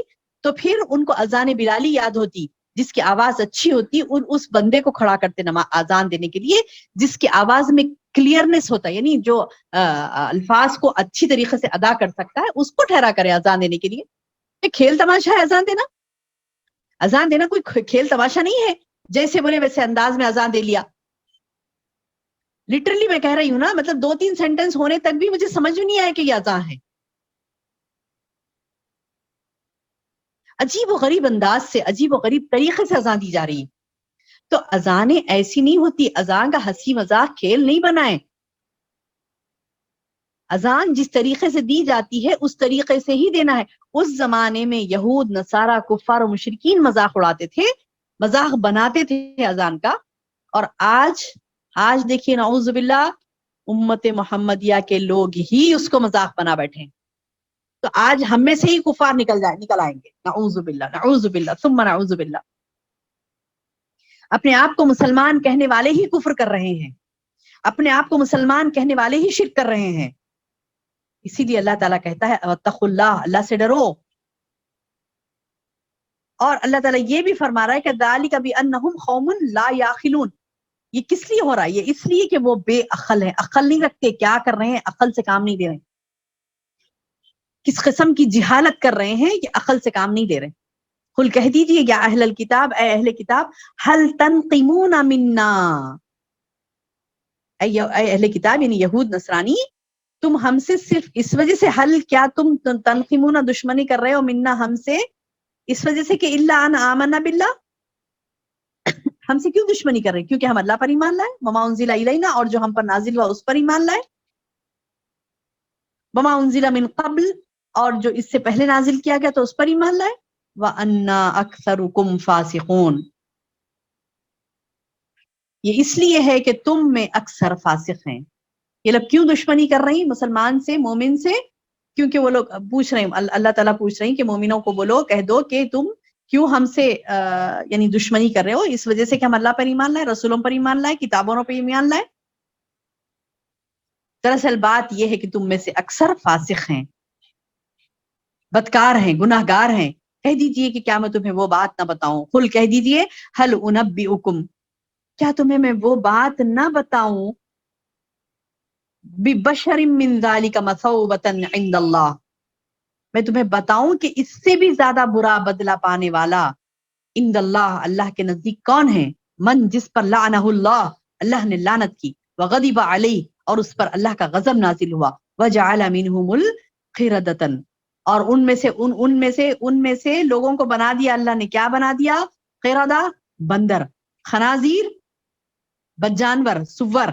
تو پھر ان کو اذان بلالی یاد ہوتی, جس کی آواز اچھی ہوتی اس بندے کو کھڑا کرتے اذان دینے کے لیے جس کی آواز میں کلیئرنس ہوتا ہے, یعنی جو الفاظ کو اچھی طریقے سے ادا کر سکتا ہے اس کو ٹھہرا کرے اذان دینے کے لیے. یہ کھیل تماشا ہے اذان دینا؟ اذان دینا کوئی کھیل تماشا نہیں ہے جیسے بولے ویسے انداز میں اذان دے لیا. لٹرلی میں کہہ رہی ہوں نا, مطلب 2-3 سینٹنس ہونے تک بھی مجھے سمجھ نہیں آیا کہ یہ اذان ہے. عجیب و غریب انداز سے, عجیب و غریب طریقے سے اذان دی جا رہی ہے. تو اذانیں ایسی نہیں ہوتی, اذان کا ہنسی مذاق کھیل نہیں بنائے. اذان جس طریقے سے دی جاتی ہے اس طریقے سے ہی دینا ہے. اس زمانے میں یہود, نصارہ, کفار و مشرکین مذاق اڑاتے تھے, مذاق بناتے تھے اذان کا. اور آج دیکھیے نعوذ باللہ امت محمدیہ کے لوگ ہی اس کو مذاق بنا بیٹھے ہیں. تو آج ہم میں سے ہی کفار نکل آئیں گے. نعوذ باللہ ثم نعوذ باللہ. اپنے آپ کو مسلمان کہنے والے ہی کفر کر رہے ہیں, اپنے آپ کو مسلمان کہنے والے ہی شرک کر رہے ہیں. اسی لیے اللہ تعالیٰ کہتا ہے واتقوا اللہ, اللہ سے ڈرو. اور اللہ تعالیٰ یہ بھی فرما رہا ہے کہ ذالک بانہم قوم لا یعقلون. یہ کس لیے ہو رہا ہے؟ یہ اس لیے کہ وہ بے عقل ہیں, عقل نہیں رکھتے, کیا کر رہے ہیں عقل سے کام نہیں دے رہے, کس قسم کی جہالت کر رہے ہیں کہ عقل سے کام نہیں دے رہے. قل کہہ دیجئے یا اہل الکتاب, اے اہل کتاب, هل تنقمون منا, اے اہل کتاب یعنی یہود نصرانی, تم ہم سے صرف اس وجہ سے, حل کیا تم تنقمون دشمنی کر رہے ہو, منا ہم سے, اس وجہ سے کہ الا ان آمنا باللہ, ہم سے کیوں دشمنی کر رہے ہیں؟ کیونکہ ہم اللہ پر ایمان لائے, وما انزل الینا, اور جو ہم پر نازل ہوا اس پر ایمان لائے, وما انزل من قبل, اور جو اس سے پہلے نازل کیا گیا تو اس پر ایمان لائے, وَأَنَّا أَكْثَرُكُمْ فَاسِقُونَ, یہ اس لیے ہے کہ تم میں اکثر فاسق ہیں. یہ لوگ کیوں دشمنی کر رہی ہیں مسلمان سے, مومن سے؟ کیونکہ وہ لوگ پوچھ رہے ہیں, اللہ تعالیٰ پوچھ رہے ہیں کہ مومنوں کو بولو, کہہ دو کہ تم کیوں ہم سے یعنی دشمنی کر رہے ہو, اس وجہ سے کہ ہم اللہ پر ایمان لائے, رسولوں پر ایمان لائے, کتابوں پر ایمان لائے. دراصل بات یہ ہے کہ تم میں سے اکثر فاسق ہیں, بدکار ہیں, گناہ گار ہیں. کہہ دیجئے کہ کیا میں تمہیں وہ بات نہ بتاؤں, قل کہہ دیجئے هل انبئکم, کیا تمہیں میں وہ بات نہ بتاؤں, ببشر من ذلک مثوبۃ عند اللہ, میں تمہیں بتاؤں کہ اس سے بھی زیادہ برا بدلہ پانے والا عند اللہ, اللہ کے نزدیک کون ہے؟ من, جس پر لعنہ اللہ, اللہ نے لعنت کی, وغضب علیہ, اور اس پر اللہ کا غضب نازل ہوا, وجعل منہم القردۃ, اور ان میں سے لوگوں کو بنا دیا اللہ نے, کیا بنا دیا؟ قردہ, بندر, خنازیر, بدجانور, سور,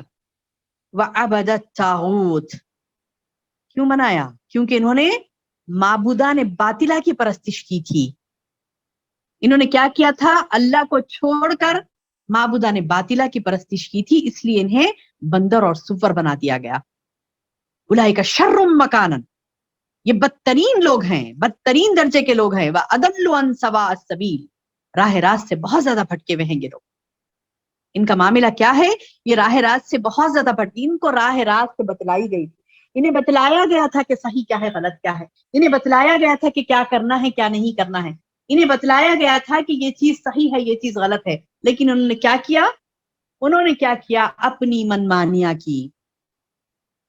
وعبد الطاغوت. کیوں بنایا؟ کیونکہ انہوں نے معبودان باطلہ کی پرستش کی تھی. انہوں نے کیا کیا تھا؟ اللہ کو چھوڑ کر معبودان باطلہ کی پرستش کی تھی, اس لیے انہیں بندر اور سور بنا دیا گیا. اولئک شر مکانا, یہ بدترین لوگ ہیں, بدترین درجے کے لوگ ہیں. وَأَضَلُّ عَن سَوَاءِ السَّبِيلِ, راہ راست سے بہت زیادہ بھٹکے ہوئے ہیں یہ لوگ. ان کا معاملہ کیا ہے؟ یہ راہ راست سے بہت زیادہ بھٹکی, ان کو راہ راست بتلائی گئی تھی, انہیں بتلایا گیا تھا کہ صحیح کیا ہے غلط کیا ہے, انہیں بتلایا گیا تھا کہ کیا کرنا ہے کیا نہیں کرنا ہے, انہیں بتلایا گیا تھا کہ یہ چیز صحیح ہے یہ چیز غلط ہے. لیکن انہوں نے کیا کیا؟ انہوں نے کیا کیا؟ اپنی منمانیاں کی.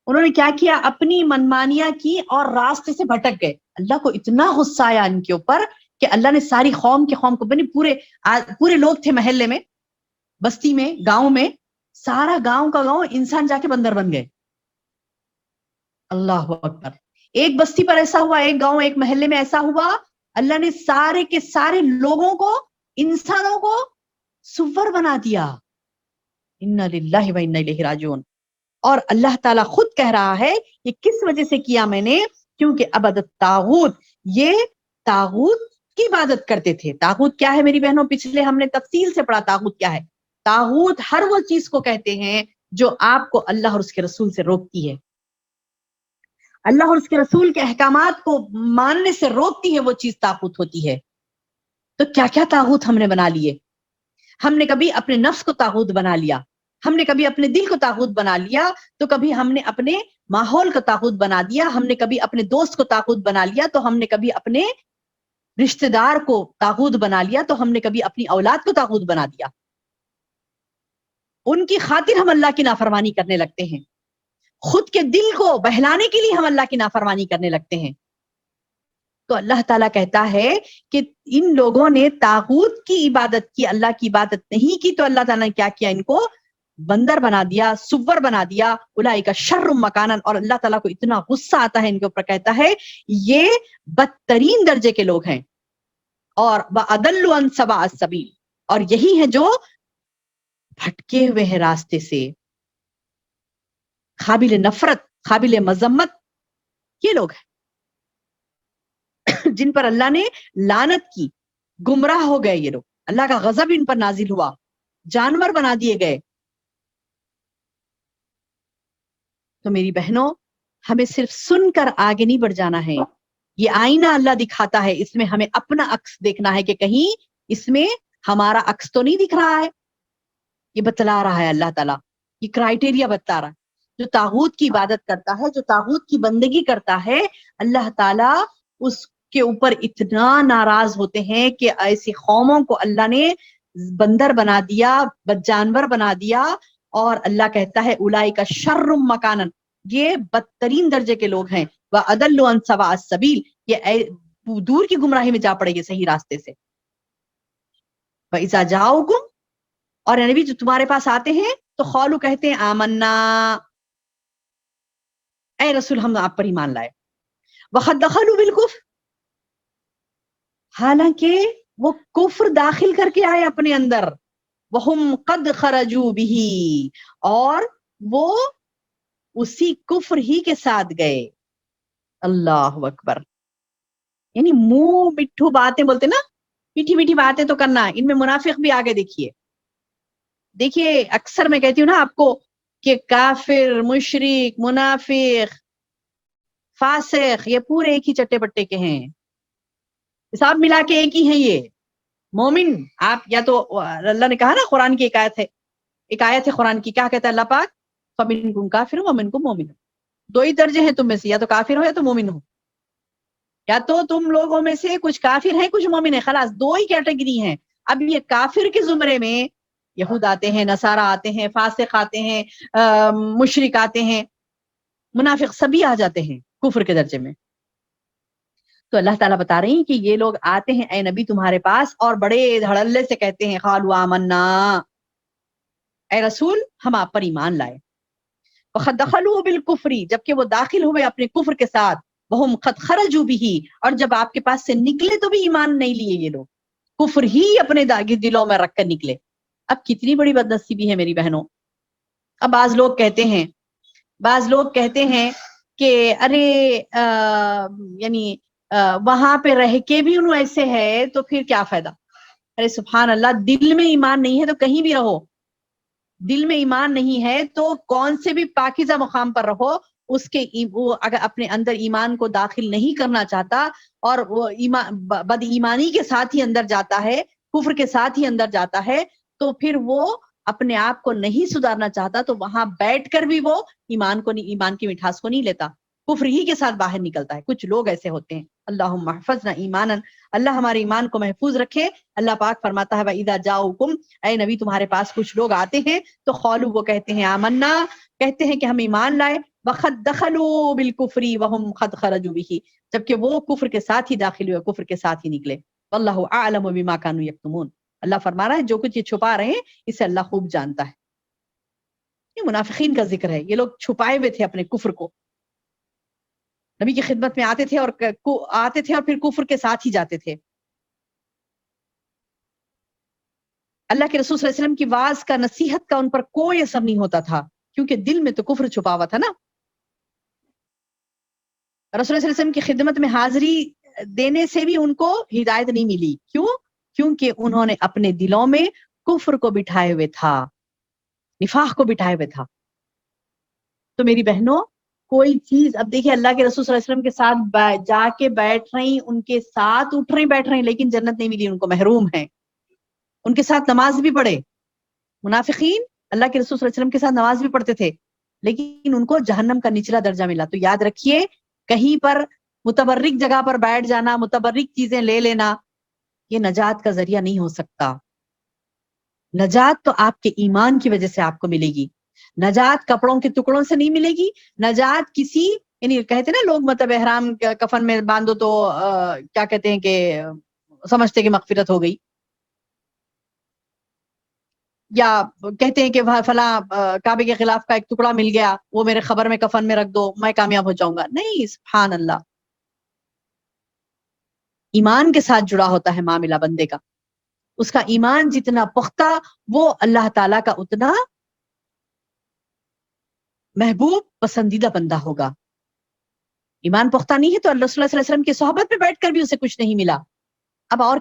انہوں نے کیا کیا؟ اپنی منمانیاں کی اور راستے سے بھٹک گئے. اللہ کو اتنا غصہ آیا ان کے اوپر کہ اللہ نے ساری قوم کو بنی, پورے لوگ تھے محلے میں, بستی میں, گاؤں میں, سارا گاؤں کا گاؤں انسان جا کے بندر بن گئے. اللہ اکبر. ایک بستی پر ایسا ہوا, ایک گاؤں, ایک محلے میں ایسا ہوا, اللہ نے سارے کے سارے لوگوں کو, انسانوں کو سور بنا دیا. انا للہ و انا الیہ راجعون. اور اللہ تعالیٰ خود کہہ رہا ہے یہ کس وجہ سے کیا میں نے؟ کیونکہ عبد الطاغوت, یہ طاغوت کی عبادت کرتے تھے. طاغوت کیا ہے میری بہنوں؟ پچھلے ہم نے تفصیل سے پڑھا طاغوت کیا ہے. طاغوت ہر وہ چیز کو کہتے ہیں جو آپ کو اللہ اور اس کے رسول سے روکتی ہے, اللہ اور اس کے رسول کے احکامات کو ماننے سے روکتی ہے, وہ چیز طاغوت ہوتی ہے. تو کیا کیا طاغوت ہم نے بنا لیے. ہم نے کبھی اپنے نفس کو طاغوت بنا لیا، ہم نے کبھی اپنے دل کو طاغوت بنا لیا، تو کبھی ہم نے اپنے ماحول کو طاغوت بنا دیا، ہم نے کبھی اپنے دوست کو طاغوت بنا لیا، تو ہم نے کبھی اپنے رشتہ دار کو طاغوت بنا لیا، تو ہم نے کبھی اپنی اولاد کو طاغوت بنا دیا. ان کی خاطر ہم اللہ کی نافرمانی کرنے لگتے ہیں، خود کے دل کو بہلانے کے لیے ہم اللہ کی نافرمانی کرنے لگتے ہیں. تو اللہ تعالیٰ کہتا ہے کہ ان لوگوں نے طاغوت کی عبادت کی، اللہ کی عبادت نہیں کی، تو اللہ تعالیٰ نے کیا کیا؟ ان کو بندر بنا دیا، سور بنا دیا. اولئک شر مکانا، اور اللہ تعالیٰ کو اتنا غصہ آتا ہے ان کے اوپر، کہتا ہے یہ بدترین درجے کے لوگ ہیں. اور وَأَضَلُّ عَن سَوَاءِ السَّبِيلِ، اور یہی ہے جو بھٹکے ہوئے ہیں راستے سے، قابل نفرت، قابل مذمت یہ لوگ ہیں جن پر اللہ نے لعنت کی، گمراہ ہو گئے یہ لوگ، اللہ کا غضب ان پر نازل ہوا، جانور بنا دیے گئے. تو میری بہنوں، ہمیں صرف سن کر آگے نہیں بڑھ جانا ہے. یہ آئینہ اللہ دکھاتا ہے، اس میں ہمیں اپنا عکس دیکھنا ہے کہ کہیں اس میں ہمارا عکس تو نہیں دکھ رہا ہے. یہ بتلا رہا ہے اللہ تعالیٰ، یہ کرائٹیریا بتا رہا ہے. جو طاغوت کی عبادت کرتا ہے، جو طاغوت کی بندگی کرتا ہے، اللہ تعالیٰ اس کے اوپر اتنا ناراض ہوتے ہیں کہ ایسی قوموں کو اللہ نے بندر بنا دیا، جانور بنا دیا. اور اللہ کہتا ہے اولئک شر مکانا، یہ بدترین درجے کے لوگ ہیں. وَأَضَلُّ عَن سَوَاءِ السَّبِيلِ، یہ دور کی گمراہی میں جا پڑے گے صحیح راستے سے. وَإِذَا جَاءُوكُمْ، اور نبی جو تمہارے پاس آتے ہیں تو قالوا کہتے ہیں آمنا، اے رسول ہم آپ پر ایمان لائے. وَقَدْ دَخَلُوا بِالْكُفْرِ، حالانکہ وہ کفر داخل کر کے آئے اپنے اندر. وَهُمْ قَدْ خَرَجُوا بِهِ، اور وہ اسی کفر ہی کے ساتھ گئے. اللہ اکبر. یعنی منہ مٹھو باتیں بولتے نا، میٹھی میٹھی باتیں تو کرنا. ان میں منافق بھی آگے دیکھیے اکثر میں کہتی ہوں نا آپ کو کہ کافر، مشرک، منافق، فاسق یہ پورے ایک ہی چٹے بٹے کے ہیں، حساب ملا کے ایک ہی ہیں. یہ مومن آپ یا تو اللہ نے کہا نا، قرآن کی ایک آیت ہے قرآن کی، کیا کہتا ہے اللہ پاک؟ فَمِنْكُمْ كَافِرٌ وَمِنْكُمْ مُؤْمِنٌ. دو ہی درجے ہیں تم میں سے، یا تو کافر ہو یا تو مومن ہو. یا تو تم لوگوں میں سے کچھ کافر ہیں کچھ مومن ہیں، خلاص دو ہی کیٹیگری ہیں. اب یہ کافر کے زمرے میں یہود آتے ہیں، نصارہ آتے ہیں، فاسق آتے ہیں، مشرک آتے ہیں، منافق سبھی آ جاتے ہیں کفر کے درجے میں. تو اللہ تعالیٰ بتا رہی ہیں کہ یہ لوگ آتے ہیں اے نبی تمہارے پاس اور بڑے دھڑلے سے کہتے ہیں قالوا آمنا، اے رسول ہم آپ پر ایمان لائے. وقد دخلوا بالکفر، جبکہ وہ داخل ہوئے اپنے کفر کے ساتھ. وہم قد خرجوا به، اور جب آپ کے پاس سے نکلے تو بھی ایمان نہیں لیے یہ لوگ، کفر ہی اپنے دلوں میں رکھ کر نکلے. اب کتنی بڑی بدنصیبی ہے میری بہنوں. اب بعض لوگ کہتے ہیں کہ ارے یعنی وہاں پہ رہ کے بھی انہوں ایسے ہے تو پھر کیا فائدہ. ارے سبحان اللہ، دل میں ایمان نہیں ہے تو کہیں بھی رہو. دل میں ایمان نہیں ہے تو کون سے بھی پاکیزہ مقام پر رہو، اس کے وہ اگر اپنے اندر ایمان کو داخل نہیں کرنا چاہتا اور وہ بد ایمانی کے ساتھ ہی اندر جاتا ہے، کفر کے ساتھ ہی اندر جاتا ہے، تو پھر وہ اپنے آپ کو نہیں سدھارنا چاہتا، تو وہاں بیٹھ کر بھی وہ ایمان کی مٹھاس کو نہیں لیتا، کفر ہی کے ساتھ باہر نکلتا ہے. کچھ لوگ ایسے ہوتے ہیں. اللہم احفظنا ایمانا، اللہ ہمارے ایمان کو محفوظ رکھے. اللہ پاک فرماتا ہے وَإِذَا جَاءُوكُمْ، اے نبی تمہارے پاس کچھ لوگ آتے ہیں تو قالوا، وہ کہتے ہیں آمنا، کہتے ہیں کہ ہم ایمان لائے. وَقَدْ دَخَلُوا بِالْكُفْرِ وَهُمْ قَدْ خَرَجُوا بِهِ، جبکہ وہ کفر کے ساتھ ہی داخل ہوئے، کفر کے ساتھ ہی نکلے. وَاللَّهُ أَعْلَمُ بِمَا كَانُوا يَكْتُمُونَ، اللہ فرما رہا ہے جو کچھ یہ چھپا رہے ہیں اسے اللہ خوب جانتا ہے. یہ منافقین کا ذکر ہے. یہ لوگ چھپائے ہوئے تھے اپنے کفر کو، نبی کی خدمت میں آتے تھے اور پھر کفر کے ساتھ ہی جاتے تھے. اللہ کے رسول صلی اللہ علیہ وسلم کی واز کا، نصیحت کا ان پر کوئی اثر نہیں ہوتا تھا، کیونکہ دل میں تو کفر چھپا ہوا تھا نا. رسول صلی اللہ علیہ وسلم کی خدمت میں حاضری دینے سے بھی ان کو ہدایت نہیں ملی. کیوں؟ کیونکہ انہوں نے اپنے دلوں میں کفر کو بٹھائے ہوئے تھا، نفاق کو بٹھائے ہوئے تھا. تو میری بہنوں، کوئی چیز، اب دیکھیں اللہ کے رسول صلی اللہ علیہ وسلم کے ساتھ جا کے بیٹھ رہی، ان کے ساتھ اٹھ رہی بیٹھ رہی، لیکن جنت نہیں ملی ان کو، محروم ہیں. ان کے ساتھ نماز بھی پڑھے. منافقین اللہ کے رسول صلی اللہ علیہ وسلم کے ساتھ نماز بھی پڑھتے تھے لیکن ان کو جہنم کا نچلا درجہ ملا. تو یاد رکھیے کہیں پر متبرک جگہ پر بیٹھ جانا, متبرک چیزیں لے لینا, یہ نجات کا ذریعہ نہیں ہو سکتا. نجات تو آپ کے ایمان کی وجہ سے آپ کو ملے گی. نجات کپڑوں کے ٹکڑوں سے نہیں ملے گی. نجات کسی یعنی کہتے ہیں نا لوگ مطلب احرام کفن میں باندھو تو کیا کہتے ہیں کہ سمجھتے کہ مغفرت ہو گئی, یا کہتے ہیں کہ فلاں کعبے کے خلاف کا ایک ٹکڑا مل گیا, وہ میرے خبر میں کفن میں رکھ دو, میں کامیاب ہو جاؤں گا. نہیں, سبحان اللہ, ایمان کے ساتھ جڑا ہوتا ہے معاملہ بندے کا. اس کا ایمان جتنا پختہ وہ اللہ تعالیٰ کا اتنا محبوب پسندیدہ بندہ ہوگا. ایمان پختہ نہیں ہے تو اللہ صلی اللہ علیہ وسلم کی صحبت میں بیٹھ کر بھی اسے کچھ نہیں ملا. اب اور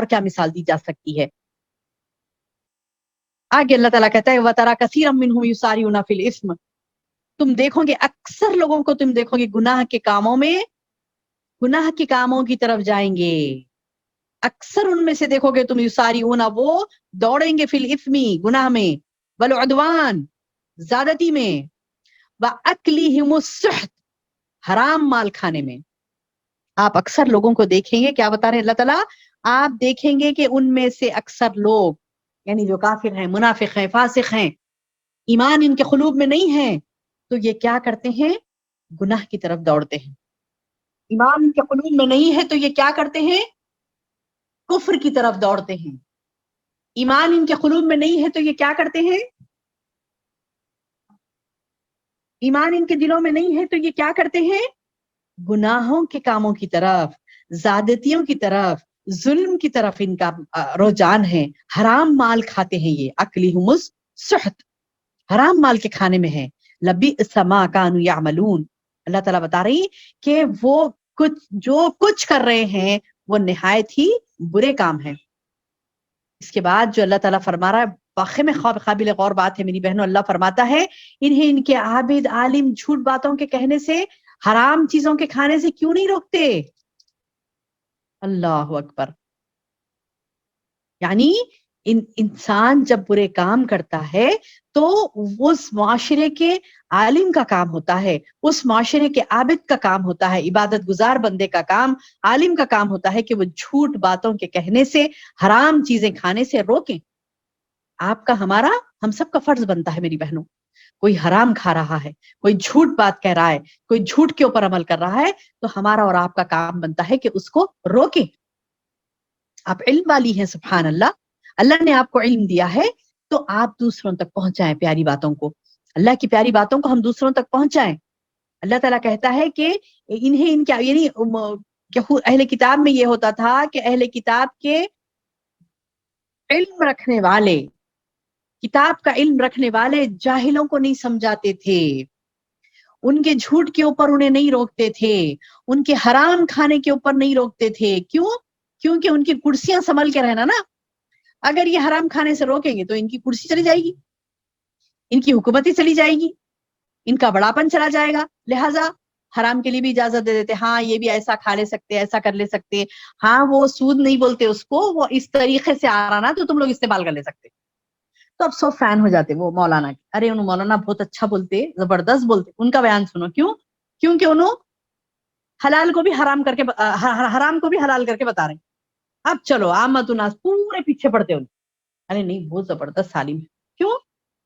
کیا مثال دی جا سکتی ہے. آگے اللہ تعالیٰ کہتا ہے وَتَرَى كَثِيرًا مِّنْهُمْ يُسَارِعُونَ فِي الْإِثْمِ, تم دیکھو گے اکثر لوگوں کو تم دیکھو گے گناہ کے کاموں میں, گناہ کے کاموں کی طرف جائیں گے. اکثر ان میں سے دیکھو گے تم یساریون, وہ دوڑیں گے فی الاسم, گناہ میں, والعدوان, زیادتی میں, واکلہم السحت, حرام مال کھانے میں. آپ اکثر لوگوں کو دیکھیں گے, کیا بتا رہے ہیں اللہ تعالیٰ, آپ دیکھیں گے کہ ان میں سے اکثر لوگ یعنی جو کافر ہیں, منافق ہیں, فاسق ہیں, ایمان ان کے قلوب میں نہیں ہے, تو یہ کیا کرتے ہیں, گناہ کی طرف دوڑتے ہیں. ایمان ان کے قلوب میں نہیں ہے تو یہ کیا کرتے ہیں, کفر کی طرف دوڑتے ہیں. ایمان ان کے قلوب میں نہیں ہے تو یہ کیا کرتے ہیں, ایمان ان کے دلوں میں نہیں ہے تو یہ کیا کرتے ہیں, گناہوں کے کاموں کی طرف, زیادتیوں کی طرف, ظلم کی طرف ان کا رجحان ہے. حرام مال کھاتے ہیں یہ, اکلہم السحت, حرام مال کے کھانے میں ہے. لبئس ما کانوا یعملون, اللہ تعالیٰ بتا رہی کہ وہ جو کچھ کر رہے ہیں وہ نہایت ہی برے کام ہیں. اس کے بعد جو اللہ تعالیٰ فرما رہا ہے واقعی میں قابل غور بات ہے میری بہنوں. اللہ فرماتا ہے انہیں ان کے عابد عالم جھوٹ باتوں کے کہنے سے, حرام چیزوں کے کھانے سے کیوں نہیں روکتے. اللہ اکبر. یعنی انسان جب برے کام کرتا ہے تو اس معاشرے کے عالم کا کام ہوتا ہے, اس معاشرے کے عابد کا کام ہوتا ہے, عبادت گزار بندے کا کام, عالم کا کام ہوتا ہے کہ وہ جھوٹ باتوں کے کہنے سے, حرام چیزیں کھانے سے روکیں. آپ کا, ہمارا, ہم سب کا فرض بنتا ہے میری بہنوں. کوئی حرام کھا رہا ہے, کوئی جھوٹ بات کہہ رہا ہے, کوئی جھوٹ کے اوپر عمل کر رہا ہے, تو ہمارا اور آپ کا کام بنتا ہے کہ اس کو روکیں. آپ علم والی ہیں, سبحان اللہ, اللہ نے آپ کو علم دیا ہے تو آپ دوسروں تک پہنچائیں پیاری باتوں کو, اللہ کی پیاری باتوں کو ہم دوسروں تک پہنچائیں. اللہ تعالیٰ کہتا ہے کہ انہیں ان کیا, یعنی اہل کتاب میں یہ ہوتا تھا کہ اہل کتاب کے علم رکھنے والے, کتاب کا علم رکھنے والے جاہلوں کو نہیں سمجھاتے تھے, ان کے جھوٹ کے اوپر انہیں نہیں روکتے تھے, ان کے حرام کھانے کے اوپر نہیں روکتے تھے. کیوں؟ کیونکہ ان کی کرسیاں سنبھل کے رہنا نا. اگر یہ حرام کھانے سے روکیں گے تو ان کی کرسی چلی جائے گی, ان کی حکومتیں چلی جائے گی, ان کا بڑاپن چلا جائے گا. لہٰذا حرام کے لیے بھی اجازت دے دیتے, ہاں یہ بھی ایسا کھا لے سکتے, ایسا کر لے سکتے, ہاں وہ سود نہیں بولتے اس کو, وہ اس طریقے سے آ رہا نا تو تم لوگ استعمال کر لے سکتے. تو اب سب فین ہو جاتے وہ مولانا کے, ارے انہوں مولانا بہت اچھا بولتے, زبردست بولتے, ان کا بیان سنو. کیوں؟ کیونکہ انہوں حلال کو بھی حرام کر کے, حرام کو بھی حلال کر کے بتا رہے ہیں. اب چلو عامت الناس پورے پیچھے پڑتے ان, ارے نہیں بہت زبردست عالم ہے. کیوں؟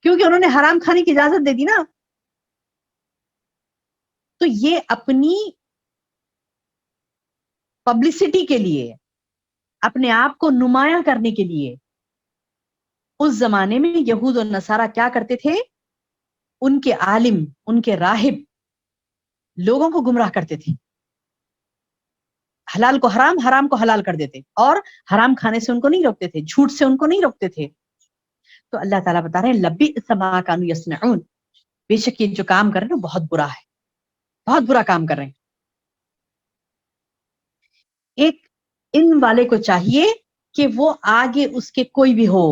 کیونکہ انہوں نے حرام کھانے کی اجازت دے دی نا. تو یہ اپنی پبلسٹی کے لیے, اپنے آپ کو نمایاں کرنے کے لیے, اس زمانے میں یہود اور نصارہ کیا کرتے تھے, ان کے عالم, ان کے راہب لوگوں کو گمراہ کرتے تھے, حلال کو حرام, حرام کو حلال کر دیتے, اور حرام کھانے سے ان کو نہیں روکتے تھے, جھوٹ سے ان کو نہیں روکتے تھے. تو اللہ تعالیٰ بتا رہے ہیں لبئس ما کانوا یصنعون, بے شک یہ جو کام کر رہے ہیں نا بہت برا ہے, بہت برا کام کر رہے ہیں. ایک علم والے کو چاہیے کہ وہ آگے اس کے کوئی بھی ہو,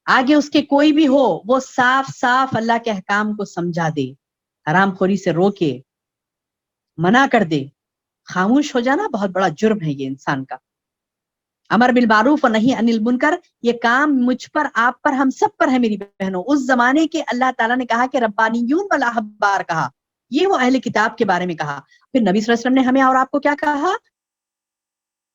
آگے اس کے کوئی بھی ہو, وہ صاف صاف اللہ کے احکام کو سمجھا دے, حرام خوری سے روکے, منع کر دے. خاموش ہو جانا بہت بڑا جرم ہے یہ انسان کا. امر بالمعروف اور نہیں انل منکر، یہ کام مجھ پر، آپ پر، ہم سب پر ہے میری بہنوں۔ اس زمانے کے اللہ تعالیٰ نے کہا کہ ربانیون والاحبار کہا، یہ وہ اہل کتاب کے بارے میں کہا۔ پھر نبی صلی اللہ علیہ وسلم نے ہمیں اور آپ کو کیا کہا،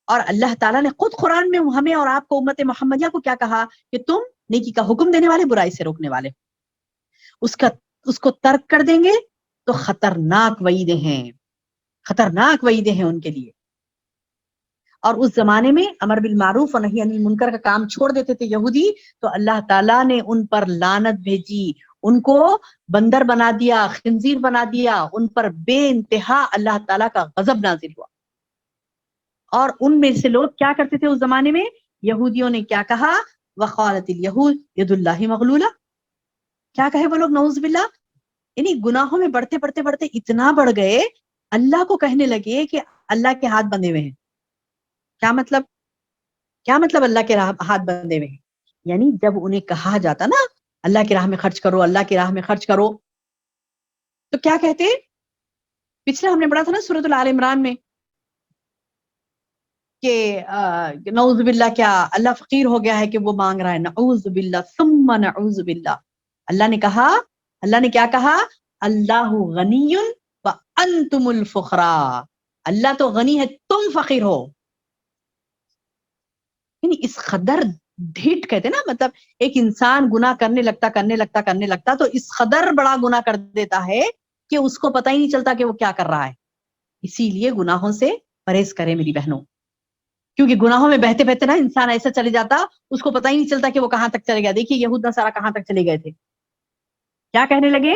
اور اللہ تعالیٰ نے خود قرآن میں ہمیں اور آپ کو امت محمدیہ کو کیا کہا کہ تم نیکی کا حکم دینے والے، برائی سے روکنے والے۔ اس کو ترک کر دیں گے تو خطرناک وعیدیں ہیں، خطرناک وعیدیں ہیں ان کے لیے۔ اور اس زمانے میں امر بالمعروف اور نہی عن المنکر کا کام چھوڑ دیتے تھے یہودی، تو اللہ تعالیٰ نے ان پر لعنت بھیجی، ان کو بندر بنا دیا، خنزیر بنا دیا، ان پر بے انتہا اللہ تعالیٰ کا غضب نازل ہوا۔ اور ان میں سے لوگ کیا کرتے تھے اس زمانے میں، یہودیوں نے کیا کہا، وقالت الیہود ید اللہ مغلولہ، کیا کہے وہ لوگ، نعوذ باللہ، یعنی گناہوں میں بڑھتے بڑھتے بڑھتے اتنا بڑھ گئے، اللہ کو کہنے لگے کہ اللہ کے ہاتھ بندھے ہوئے ہیں۔ کیا مطلب، کیا مطلب اللہ کے ہاتھ بندھے ہوئے ہیں؟ یعنی جب انہیں کہا جاتا نا اللہ کی راہ میں خرچ کرو، اللہ کی راہ میں خرچ کرو، تو کیا کہتے، پچھلا ہم نے پڑھا تھا نا سورۃ آل عمران میں کہ نعوذ باللہ، کیا اللہ فقیر ہو گیا ہے کہ وہ مانگ رہا ہے، نعوذ باللہ ثم نعوذ باللہ۔ اللہ نے کہا، اللہ نے کیا کہا، اللہ غنی وانتم الفقراء، اللہ تو غنی ہے، تم فقیر ہو۔ یعنی اس قدر ڈھیٹ کہتے نا، مطلب ایک انسان گناہ کرنے لگتا تو اس قدر بڑا گناہ کر دیتا ہے کہ اس کو پتہ ہی نہیں چلتا کہ وہ کیا کر رہا ہے۔ اسی لیے گناہوں سے پرہیز کرے میری بہنوں، کیونکہ گناہوں میں بہتے بہتے نا انسان ایسا چلے جاتا، اس کو پتہ ہی نہیں چلتا کہ وہ کہاں تک چلے گیا۔ دیکھیے یہود نصارہ کہاں تک چلے گئے تھے، کیا کہنے لگے،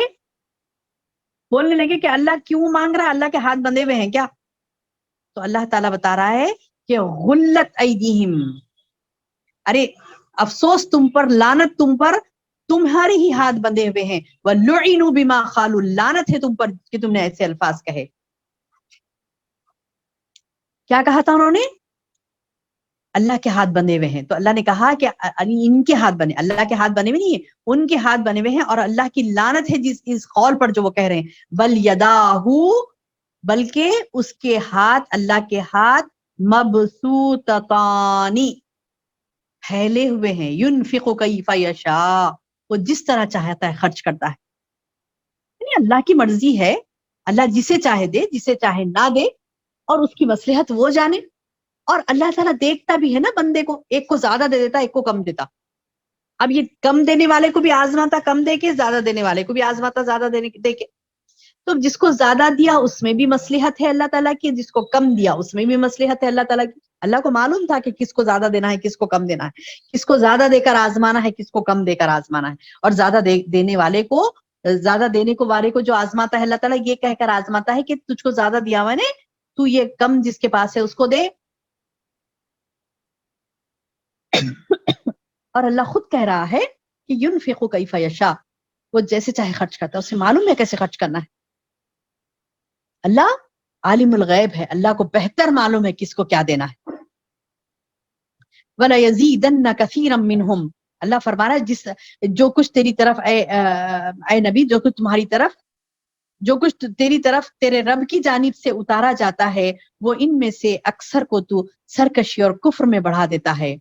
بولنے لگے کہ اللہ کیوں مانگ رہا ہے، اللہ کے ہاتھ بندھے ہوئے ہیں کیا؟ تو اللہ تعالیٰ بتا رہا ہے کہ غلت ایدیہم، ارے افسوس تم پر، لعنت تم پر، تمہارے ہی ہاتھ بندھے ہوئے ہیں، وَلُعِنُوا بِمَا قَالُوا، لعنت ہے تم پر کہ تم نے ایسے الفاظ کہے۔ کیا کہا تھا انہوں نے، اللہ کے ہاتھ بنے ہوئے ہیں، تو اللہ نے کہا کہ ان کے ہاتھ بنے، اللہ کے ہاتھ بنے ہوئے نہیں ہیں، ان کے ہاتھ بنے ہوئے ہیں، اور اللہ کی لعنت ہے جس اس قول پر جو وہ کہہ رہے ہیں، بل یداہ، بلکہ اس کے ہاتھ، اللہ کے ہاتھ، مبسوطتانی، پھیلے ہوئے ہیں، ينفق کیف یشاء، وہ جس طرح چاہتا ہے خرچ کرتا ہے۔ یعنی اللہ کی مرضی ہے، اللہ جسے چاہے دے، جسے چاہے نہ دے، اور اس کی مصلحت وہ جانے۔ اور اللہ تعالیٰ دیکھتا بھی ہے نا بندے کو، ایک کو زیادہ دے دیتا، ایک کو کم دیتا۔ اب یہ کم دینے والے کو بھی آزماتا کم دے کے، زیادہ دینے والے کو بھی آزماتا زیادہ دے کے۔ تو جس کو زیادہ دیا اس میں بھی مصلحت ہے اللہ تعالیٰ کی، جس کو کم دیا اس میں بھی مصلحت ہے اللہ تعالیٰ کی۔ اللہ کو معلوم تھا کہ کس کو زیادہ دینا ہے، کس کو کم دینا ہے، کس کو زیادہ دے کر آزمانا ہے، کس کو کم دے کر آزمانا ہے۔ اور زیادہ دینے والے کو، زیادہ دینے کو والے کو جو آزماتا ہے اللہ تعالیٰ، یہ کہہ کر آزماتا ہے کہ تجھ کو زیادہ دیا ہوا نے، تو یہ کم جس کے پاس ہے اس کو دے۔ اور اللہ خود کہہ رہا ہے کہ ينفق کیف یشاء، وہ جیسے چاہے خرچ کرتا ہے، اسے معلوم ہے کیسے خرچ کرنا ہے۔ اللہ عالم الغیب ہے، اللہ کو بہتر معلوم ہے کس کو کیا دینا ہے۔ وَلَيَزِيدَنَّ كَثِيرًا مِّنْهُمْ، اللہ فرما رہا ہے جو کچھ تیری طرف اے نبی، جو کچھ تمہاری طرف، جو کچھ تیری طرف تیرے رب کی جانب سے اتارا جاتا ہے، وہ ان میں سے اکثر کو تو سرکشی اور کفر میں بڑھا دیتا ہے۔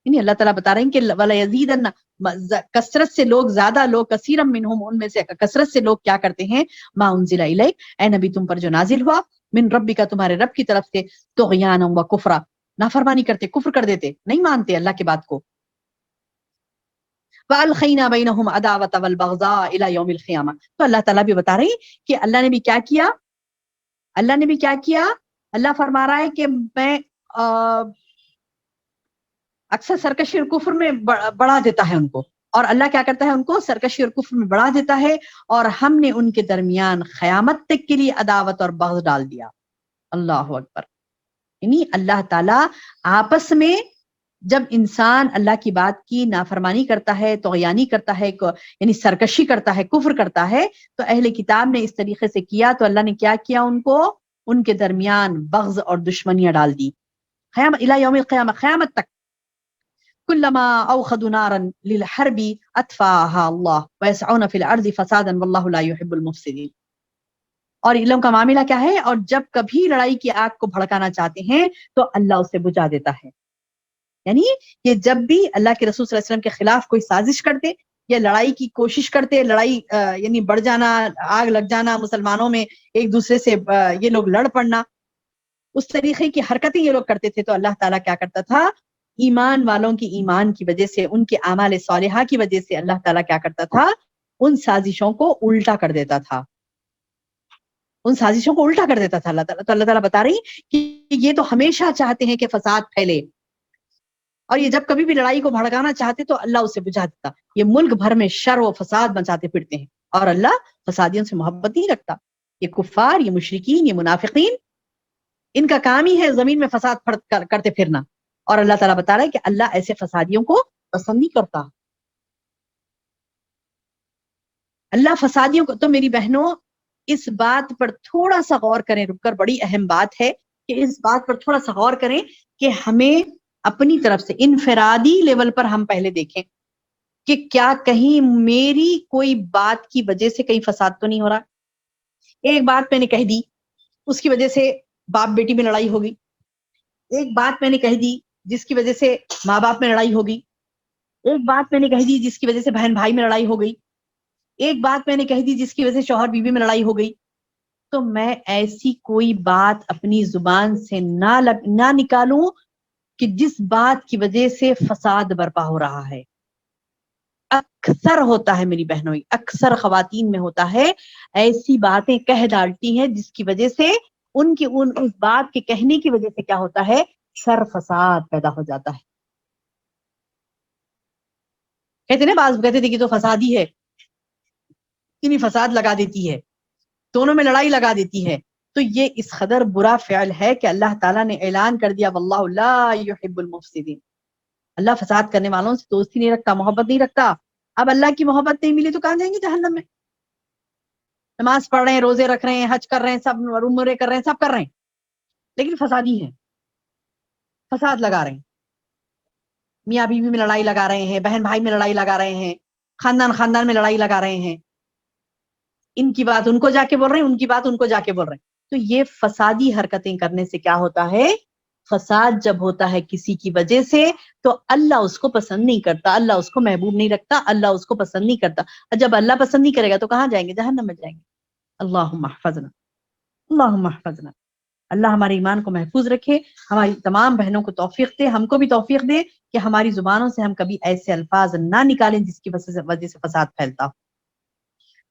یعنی اللہ تعالیٰ بتا رہے ہیں کہ وَلَيَزِيدَنَّ، کثرت سے لوگ، زیادہ لوگ، کثیرا منہم، ان میں سے کثرت سے لوگ کیا کرتے ہیں، ما انزل الیک، اے نبی تم پر جو نازل ہوا، من ربک، تمہارے رب کی طرف سے، طغیانا و کفرا، نافرمانی کرتے، کفر کر دیتے، نہیں مانتے اللہ کی بات کو۔ وَأَلْقَيْنَا بَيْنَهُمْ الْعَدَاوَةَ وَالْبَغْضَاءَ إِلَى يَوْمِ الْقِيَامَةِ، تو اللہ تعالیٰ بھی بتا رہے ہیں کہ اللہ نے بھی کیا کیا، اللہ نے بھی کیا کیا، اللہ فرما رہا ہے کہ میں اکثر سرکشی اور کفر میں بڑھا دیتا ہے ان کو، اور اللہ کیا کرتا ہے، ان کو سرکشی اور کفر میں بڑھا دیتا ہے، اور ہم نے ان کے درمیان قیامت تک کے لیے عداوت اور بغض ڈال دیا۔ اللہ اکبر۔ یعنی اللہ تعالیٰ آپس میں، جب انسان اللہ کی بات کی نافرمانی کرتا ہے، طغیانی کرتا ہے، یعنی سرکشی کرتا ہے، کفر کرتا ہے، تو اہل کتاب نے اس طریقے سے کیا، تو اللہ نے کیا کیا، ان کو، ان کے درمیان بغض اور دشمنیاں ڈال دی، قیامت، الی یوم القیامہ، قیامت تک۔ کلما اوقدوا نارا للحرب اطفاها اللہ ویسعون فی الارض فسادا واللہ لا يحب المفسدین۔ اور علم کا معاملہ کیا ہے، اور جب کبھی لڑائی کی آگ کو بھڑکانا چاہتے ہیں تو اللہ اسے بجھا دیتا ہے۔ یعنی یہ جب بھی اللہ کے رسول صلی اللہ علیہ وسلم کے خلاف کوئی سازش کرتے یا لڑائی کی کوشش کرتے، لڑائی یعنی بڑھ جانا، آگ لگ جانا مسلمانوں میں، ایک دوسرے سے یہ لوگ لڑ پڑنا، اس طریقے کی حرکتیں یہ لوگ کرتے تھے، تو اللہ تعالیٰ کیا کرتا تھا، ایمان والوں کی ایمان کی وجہ سے، ان کے اعمال صالحہ کی وجہ سے اللہ تعالیٰ کیا کرتا تھا، ان سازشوں کو الٹا کر دیتا تھا، ان سازشوں کو الٹا کر دیتا تھا اللہ تعالیٰ۔ تو اللہ تعالیٰ بتا رہی کہ یہ تو ہمیشہ چاہتے ہیں کہ فساد پھیلے، اور یہ جب کبھی بھی لڑائی کو بھڑکانا چاہتے تو اللہ اسے بجھا دیتا۔ یہ ملک بھر میں شر و فساد مچاتے پھرتے ہیں، اور اللہ فسادیوں سے محبت نہیں رکھتا۔ یہ کفار، یہ مشرکین، یہ منافقین، ان کا کام ہی ہے زمین میں فساد کرتے پھرنا، اور اللہ تعالیٰ بتا رہا ہے کہ اللہ ایسے فسادیوں کو پسند نہیں کرتا۔ اللہ فسادیوں کو، تو میری بہنوں اس بات پر تھوڑا سا غور کریں، رک کر، بڑی اہم بات ہے کہ اس بات پر تھوڑا سا غور کریں کہ ہمیں اپنی طرف سے انفرادی لیول پر ہم پہلے دیکھیں کہ کیا کہیں میری کوئی بات کی وجہ سے کہیں فساد تو نہیں ہو رہا۔ ایک بات میں نے کہہ دی، اس کی وجہ سے باپ بیٹی میں لڑائی ہوگی، ایک بات میں نے کہہ دی جس کی وجہ سے ماں باپ میں لڑائی ہوگی، ایک بات میں نے کہہ دی جس کی وجہ سے بہن بھائی میں لڑائی ہو گئی، ایک بات میں نے کہہ دی جس کی وجہ سے شوہر بیوی میں لڑائی ہو گئی۔ تو میں ایسی کوئی بات اپنی زبان سے نہ نکالوں کہ جس بات کی وجہ سے فساد برپا ہو رہا ہے۔ اکثر ہوتا ہے میری بہنوں، اکثر خواتین میں ہوتا ہے، ایسی باتیں کہہ ڈالتی ہیں جس کی وجہ سے اس بات کے کہنے کی وجہ سے کیا ہوتا ہے، شر فساد پیدا ہو جاتا ہے۔ کہتے نا، بعض کہتے تھے کہ تو فسادی ہے، اتنی فساد لگا دیتی ہے، دونوں میں لڑائی لگا دیتی ہے۔ تو یہ اس قدر برا فعل ہے کہ اللہ تعالیٰ نے اعلان کر دیا، واللہ لا يحب المفسدین، اللہ فساد کرنے والوں سے دوستی نہیں رکھتا، محبت نہیں رکھتا۔ اب اللہ کی محبت نہیں ملی تو کہاں جائیں گے؟ جہنم میں۔ نماز پڑھ رہے ہیں، روزے رکھ رہے ہیں، حج کر رہے ہیں، سب عمرے کر رہے ہیں، سب کر رہے ہیں، لیکن فسادی ہیں، فساد لگا رہے ہیں، میاں بیوی میں لڑائی لگا رہے ہیں، بہن بھائی میں لڑائی لگا رہے ہیں، خاندان میں لڑائی لگا رہے ہیں، ان کی بات ان کو جا کے بول رہے ہیں، ان کی بات ان کو جا کے بول رہے ہیں۔ تو یہ فسادی حرکتیں کرنے سے کیا ہوتا ہے، فساد جب ہوتا ہے کسی کی وجہ سے تو اللہ اس کو پسند نہیں کرتا، اللہ اس کو محبوب نہیں رکھتا، اللہ اس کو پسند نہیں کرتا۔ اور جب اللہ پسند نہیں کرے گا تو کہاں جائیں گے؟ جہنم میں جائیں گے۔ اللہم احفظنا، اللہم احفظنا۔ اللہ ہمارے ایمان کو محفوظ رکھے، ہماری تمام بہنوں کو توفیق دے، ہم کو بھی توفیق دے کہ ہماری زبانوں سے ہم کبھی ایسے الفاظ نہ نکالیں جس کی وجہ سے فساد پھیلتا ہو۔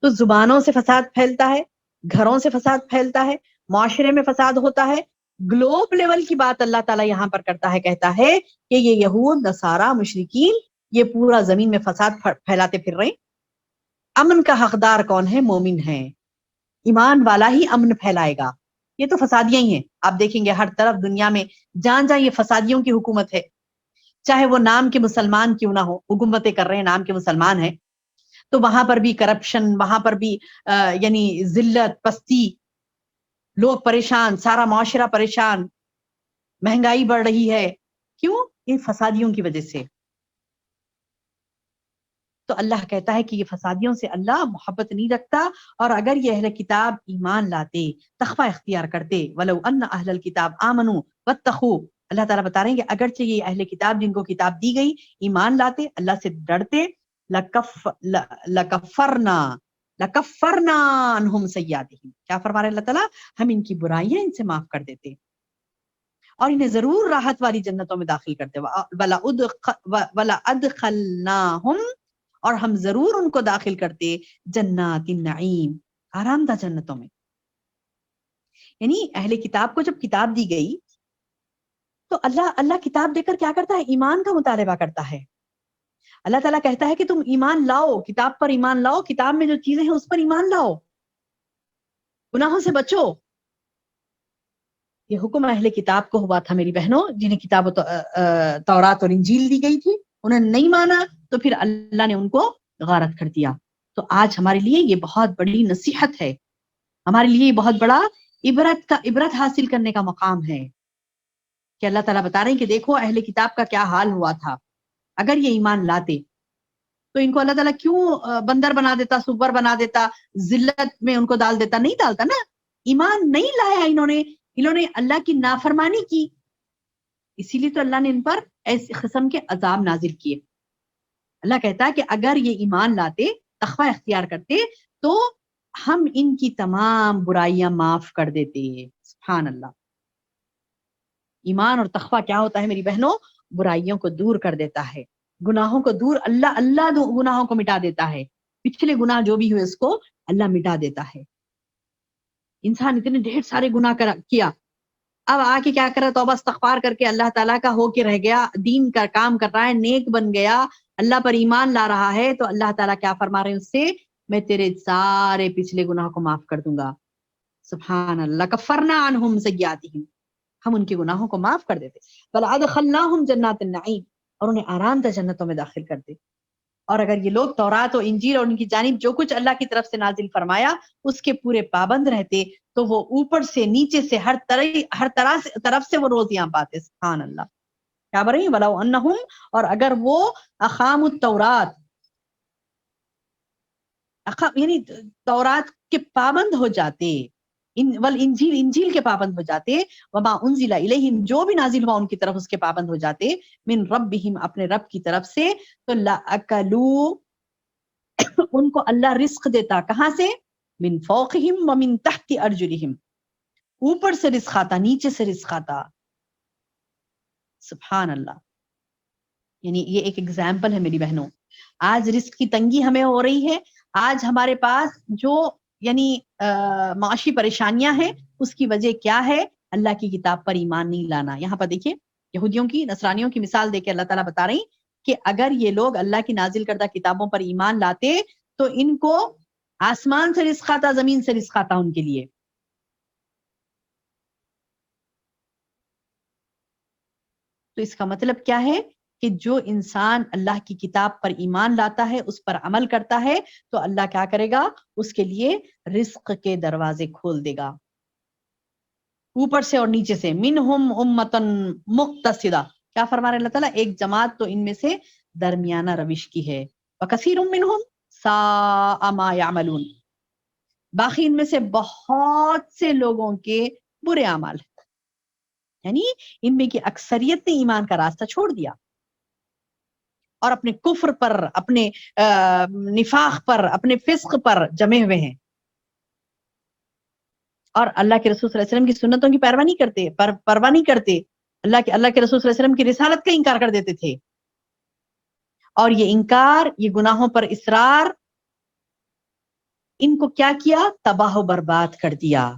تو زبانوں سے فساد پھیلتا ہے، گھروں سے فساد پھیلتا ہے، معاشرے میں فساد ہوتا ہے، گلوب لیول کی بات اللہ تعالیٰ یہاں پر کرتا ہے، کہتا ہے کہ یہ یہود، نصارہ، مشرکین، یہ پورا زمین میں فساد پھیلاتے پھر رہے ہیں۔ امن کا حقدار کون ہے؟ مومن ہے، ایمان والا ہی امن پھیلائے گا۔ یہ تو فسادیاں ہی ہیں، آپ دیکھیں گے ہر طرف دنیا میں جہاں جہاں یہ فسادیوں کی حکومت ہے، چاہے وہ نام کے مسلمان کیوں نہ ہو، حکومتیں کر رہے ہیں، نام کے مسلمان ہیں، تو وہاں پر بھی کرپشن، وہاں پر بھی یعنی ذلت، پستی، لوگ پریشان، سارا معاشرہ پریشان، مہنگائی بڑھ رہی ہے، کیوں؟ ان فسادیوں کی وجہ سے۔ تو اللہ کہتا ہے کہ یہ فسادیوں سے اللہ محبت نہیں رکھتا، اور اگر یہ اہل کتاب ایمان لاتے، تقوی اختیار کرتے، وَلَوْ أَنَّ أَهْلَ الْكِتَابِ آمَنُوا وَاتَّقُوا، اللہ تعالیٰ بتا رہے ہیں کہ اگرچہ یہ اہل کتاب جن کو کتاب دی گئی ایمان لاتے، اللہ سے ڈرتے، لَكَفَّرْنَا عَنْهُمْ سَيِّئَاتِهِمْ، کیا فرما رہے اللہ تعالیٰ؟ ہم ان کی برائیاں ان سے معاف کر دیتے اور انہیں ضرور راحت والی جنتوں میں داخل کرتے، وَلَأَدْخَلْنَاهُمْ، اور ہم ضرور ان کو داخل کرتے جنات النعیم، آرام دہ جنتوں میں۔ یعنی اہل کتاب کو جب کتاب دی گئی تو اللہ کتاب دے کر کیا کرتا ہے؟ ایمان کا مطالبہ کرتا ہے۔ اللہ تعالیٰ کہتا ہے کہ تم ایمان لاؤ، کتاب پر ایمان لاؤ، کتاب میں جو چیزیں ہیں اس پر ایمان لاؤ، گناہوں سے بچو۔ یہ حکم اہل کتاب کو ہوا تھا میری بہنوں، جنہیں کتاب تورات اور انجیل دی گئی تھی، انہوں نے نہیں مانا تو پھر اللہ نے ان کو غارت کر دیا۔ تو آج ہمارے لیے یہ بہت بڑی نصیحت ہے، ہمارے لیے یہ بہت بڑا عبرت حاصل کرنے کا مقام ہے کہ اللہ تعالیٰ بتا رہے ہیں کہ دیکھو اہل کتاب کا کیا حال ہوا تھا، اگر یہ ایمان لاتے تو ان کو اللہ تعالیٰ کیوں بندر بنا دیتا، سور بنا دیتا، ذلت میں ان کو ڈال دیتا؟ نہیں ڈالتا نا۔ ایمان نہیں لایا انہوں نے اللہ کی نافرمانی کی، اسی لیے تو اللہ نے ان پر ایس قسم کے عذاب نازل کیے. اللہ کہتا ہے کہ اگر یہ ایمان لاتے، تقوی اختیار کرتے، تو ہم ان کی تمام برائیاں معاف کر دیتے. سبحان اللہ. ایمان اور تقوی کیا ہوتا ہے میری بہنوں؟ برائیوں کو دور کر دیتا ہے، گناہوں کو دور، اللہ گناہوں کو مٹا دیتا ہے. پچھلے گناہ جو بھی ہوئے اس کو اللہ مٹا دیتا ہے. انسان اتنے ڈھیر سارے گناہ کیا، اب آ کے کیا کر رہا ہے؟ توبہ استغفار کر کے اللہ تعالیٰ کا ہو کے رہ گیا، دین کا کام کر رہا ہے، نیک بن گیا، اللہ پر ایمان لا رہا ہے، تو اللہ تعالیٰ کیا فرما رہے ہیں اس سے؟ میں تیرے سارے پچھلے گناہ کو معاف کر دوں گا. سبحان اللہ. کفرنا عنہم سیئاتہم، ہم ان کے گناہوں کو معاف کر دیتے. بل ادخلناہم جنات النعیم، اور انہیں آرام دہ جنتوں میں داخل کر دے. اور اگر یہ لوگ تورات و انجیل اور ان کی جانب جو کچھ اللہ کی طرف سے نازل فرمایا اس کے پورے پابند رہتے، تو وہ اوپر سے نیچے سے ہر طرف سے وہ روزیاں پاتے. سبحان اللہ. کیا بول رہی ہیں؟ ولو انہم، اور اگر وہ اقام التورات، یعنی تورات کے پابند ہو جاتے، انجیل کے پابند ہو جاتے، وما انزل الیہم، جو بھی نازل ہوا ان کی طرف اس کے پابند ہو جاتے، من ربہم، اپنے رب کی طرف سے، تو لاکلوا، ان کو اللہ رزق دیتا. کہاں سے؟ من فوقہم ومن تحت ارجلہم، اوپر سے رزق آتا، نیچے سے رزق آتا. سبحان اللہ. یعنی یہ ایک ایگزامپل ہے میری بہنوں. آج رزق کی تنگی ہمیں ہو رہی ہے، آج ہمارے پاس جو یعنی معاشی پریشانیاں ہیں، اس کی وجہ کیا ہے؟ اللہ کی کتاب پر ایمان نہیں لانا. یہاں پر دیکھیے یہودیوں کی، نصرانیوں کی مثال دے کے اللہ تعالیٰ بتا رہی کہ اگر یہ لوگ اللہ کی نازل کردہ کتابوں پر ایمان لاتے تو ان کو آسمان سے رزق آتا، زمین سے رزق آتا ان کے لیے. تو اس کا مطلب کیا ہے؟ کہ جو انسان اللہ کی کتاب پر ایمان لاتا ہے، اس پر عمل کرتا ہے، تو اللہ کیا کرے گا؟ اس کے لیے رزق کے دروازے کھول دے گا، اوپر سے اور نیچے سے. منہم امتن مقتصدہ، کیا فرما رہے اللہ تعالیٰ؟ ایک جماعت تو ان میں سے درمیانہ روش کی ہے. وکثیر منہم ساء ما یعملون، باقی ان میں سے بہت سے لوگوں کے برے اعمال ہیں. یعنی ان میں کی اکثریت نے ایمان کا راستہ چھوڑ دیا اور اپنے کفر پر، اپنے نفاق پر، اپنے فسق پر جمے ہوئے ہیں، اور اللہ کے رسول صلی اللہ علیہ وسلم کی سنتوں کی پرواہ نہیں کرتے، اللہ کے رسول صلی اللہ علیہ وسلم کی رسالت کا انکار کر دیتے تھے. اور یہ انکار، یہ گناہوں پر اصرار، ان کو کیا کیا؟ تباہ و برباد کر دیا.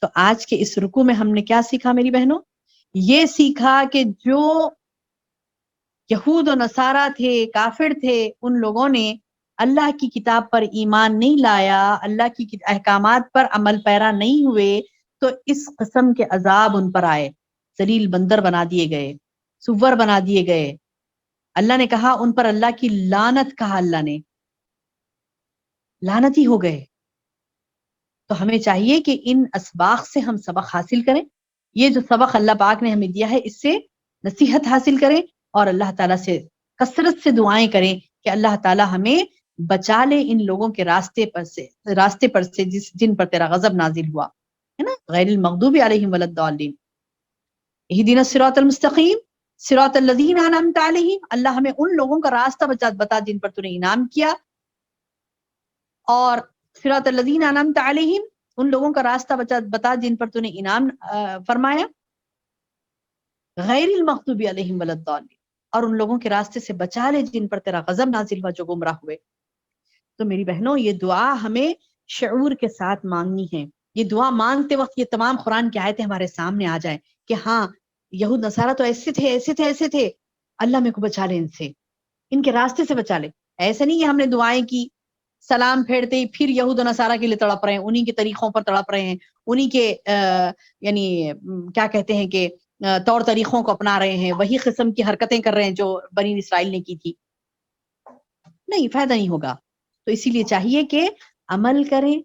تو آج کے اس رکوع میں ہم نے کیا سیکھا میری بہنوں؟ یہ سیکھا کہ جو یہود و نصارہ تھے، کافر تھے، ان لوگوں نے اللہ کی کتاب پر ایمان نہیں لایا، اللہ کی احکامات پر عمل پیرا نہیں ہوئے، تو اس قسم کے عذاب ان پر آئے. ذلیل بندر بنا دیے گئے، سور بنا دیے گئے. اللہ نے کہا ان پر اللہ کی لعنت، کہا اللہ نے، لعنتی ہو گئے. تو ہمیں چاہیے کہ ان اسباق سے ہم سبق حاصل کریں. یہ جو سبق اللہ پاک نے ہمیں دیا ہے، اس سے نصیحت حاصل کریں، اور اللہ تعالیٰ سے کثرت سے دعائیں کریں کہ اللہ تعالیٰ ہمیں بچا لے ان لوگوں کے راستے پر سے جن پر تیرا غضب نازل ہوا ہے نا. غیر المغضوب علیہم ولا الضالین، اہدنا الصراط المستقیم صراط الذین انعمت علیہم. اللہ ہمیں ان لوگوں کا راستہ بتا جن پر تو نے انعام کیا، اور صراط الذین انعمت علیہم، ان لوگوں کا راستہ بتا جن پر تو نے انعام فرمایا. غیر المغضوب علیہم ولا الضالین، اور ان لوگوں کے راستے سے بچا لے جن پر تیرا غضب نازل ہوا، جو گمراہ ہوئے. تو میری بہنوں، یہ دعا ہمیں شعور کے ساتھ مانگنی ہے. یہ دعا مانگتے وقت یہ تمام قرآن کی آیتیں ہمارے سامنے آ جائیں کہ ہاں، یہود نصارہ تو ایسے تھے، اللہ میرے کو بچا لے ان سے، ان کے راستے سے بچا لے. ایسے نہیں کہ ہم نے دعائیں کی، سلام پھیرتے ہی پھر یہود و نصارہ کے لیے تڑپ رہے ہیں، انہی کے طریقوں پر تڑپ رہے ہیں، انہی کے یعنی کیا کہتے ہیں کہ طور طریقوں کو اپنا رہے ہیں، وہی قسم کی حرکتیں کر رہے ہیں جو بنی اسرائیل نے کی تھی. نہیں، فائدہ نہیں ہوگا. تو اسی لیے چاہیے کہ عمل کریں،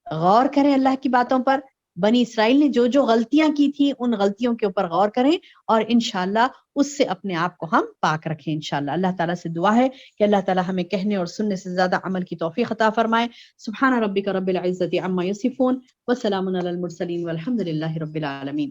غور کریں اللہ کی باتوں پر. بنی اسرائیل نے جو جو غلطیاں کی تھی، ان غلطیوں کے اوپر غور کریں، اور انشاءاللہ اس سے اپنے آپ کو ہم پاک رکھیں. انشاءاللہ اللہ تعالیٰ سے دعا ہے کہ اللہ تعالیٰ ہمیں کہنے اور سننے سے زیادہ عمل کی توفیق عطا فرمائے. سبحان ربک رب العزت عما یصفون وسلام علی المرسلین والحمد للہ رب العالمین.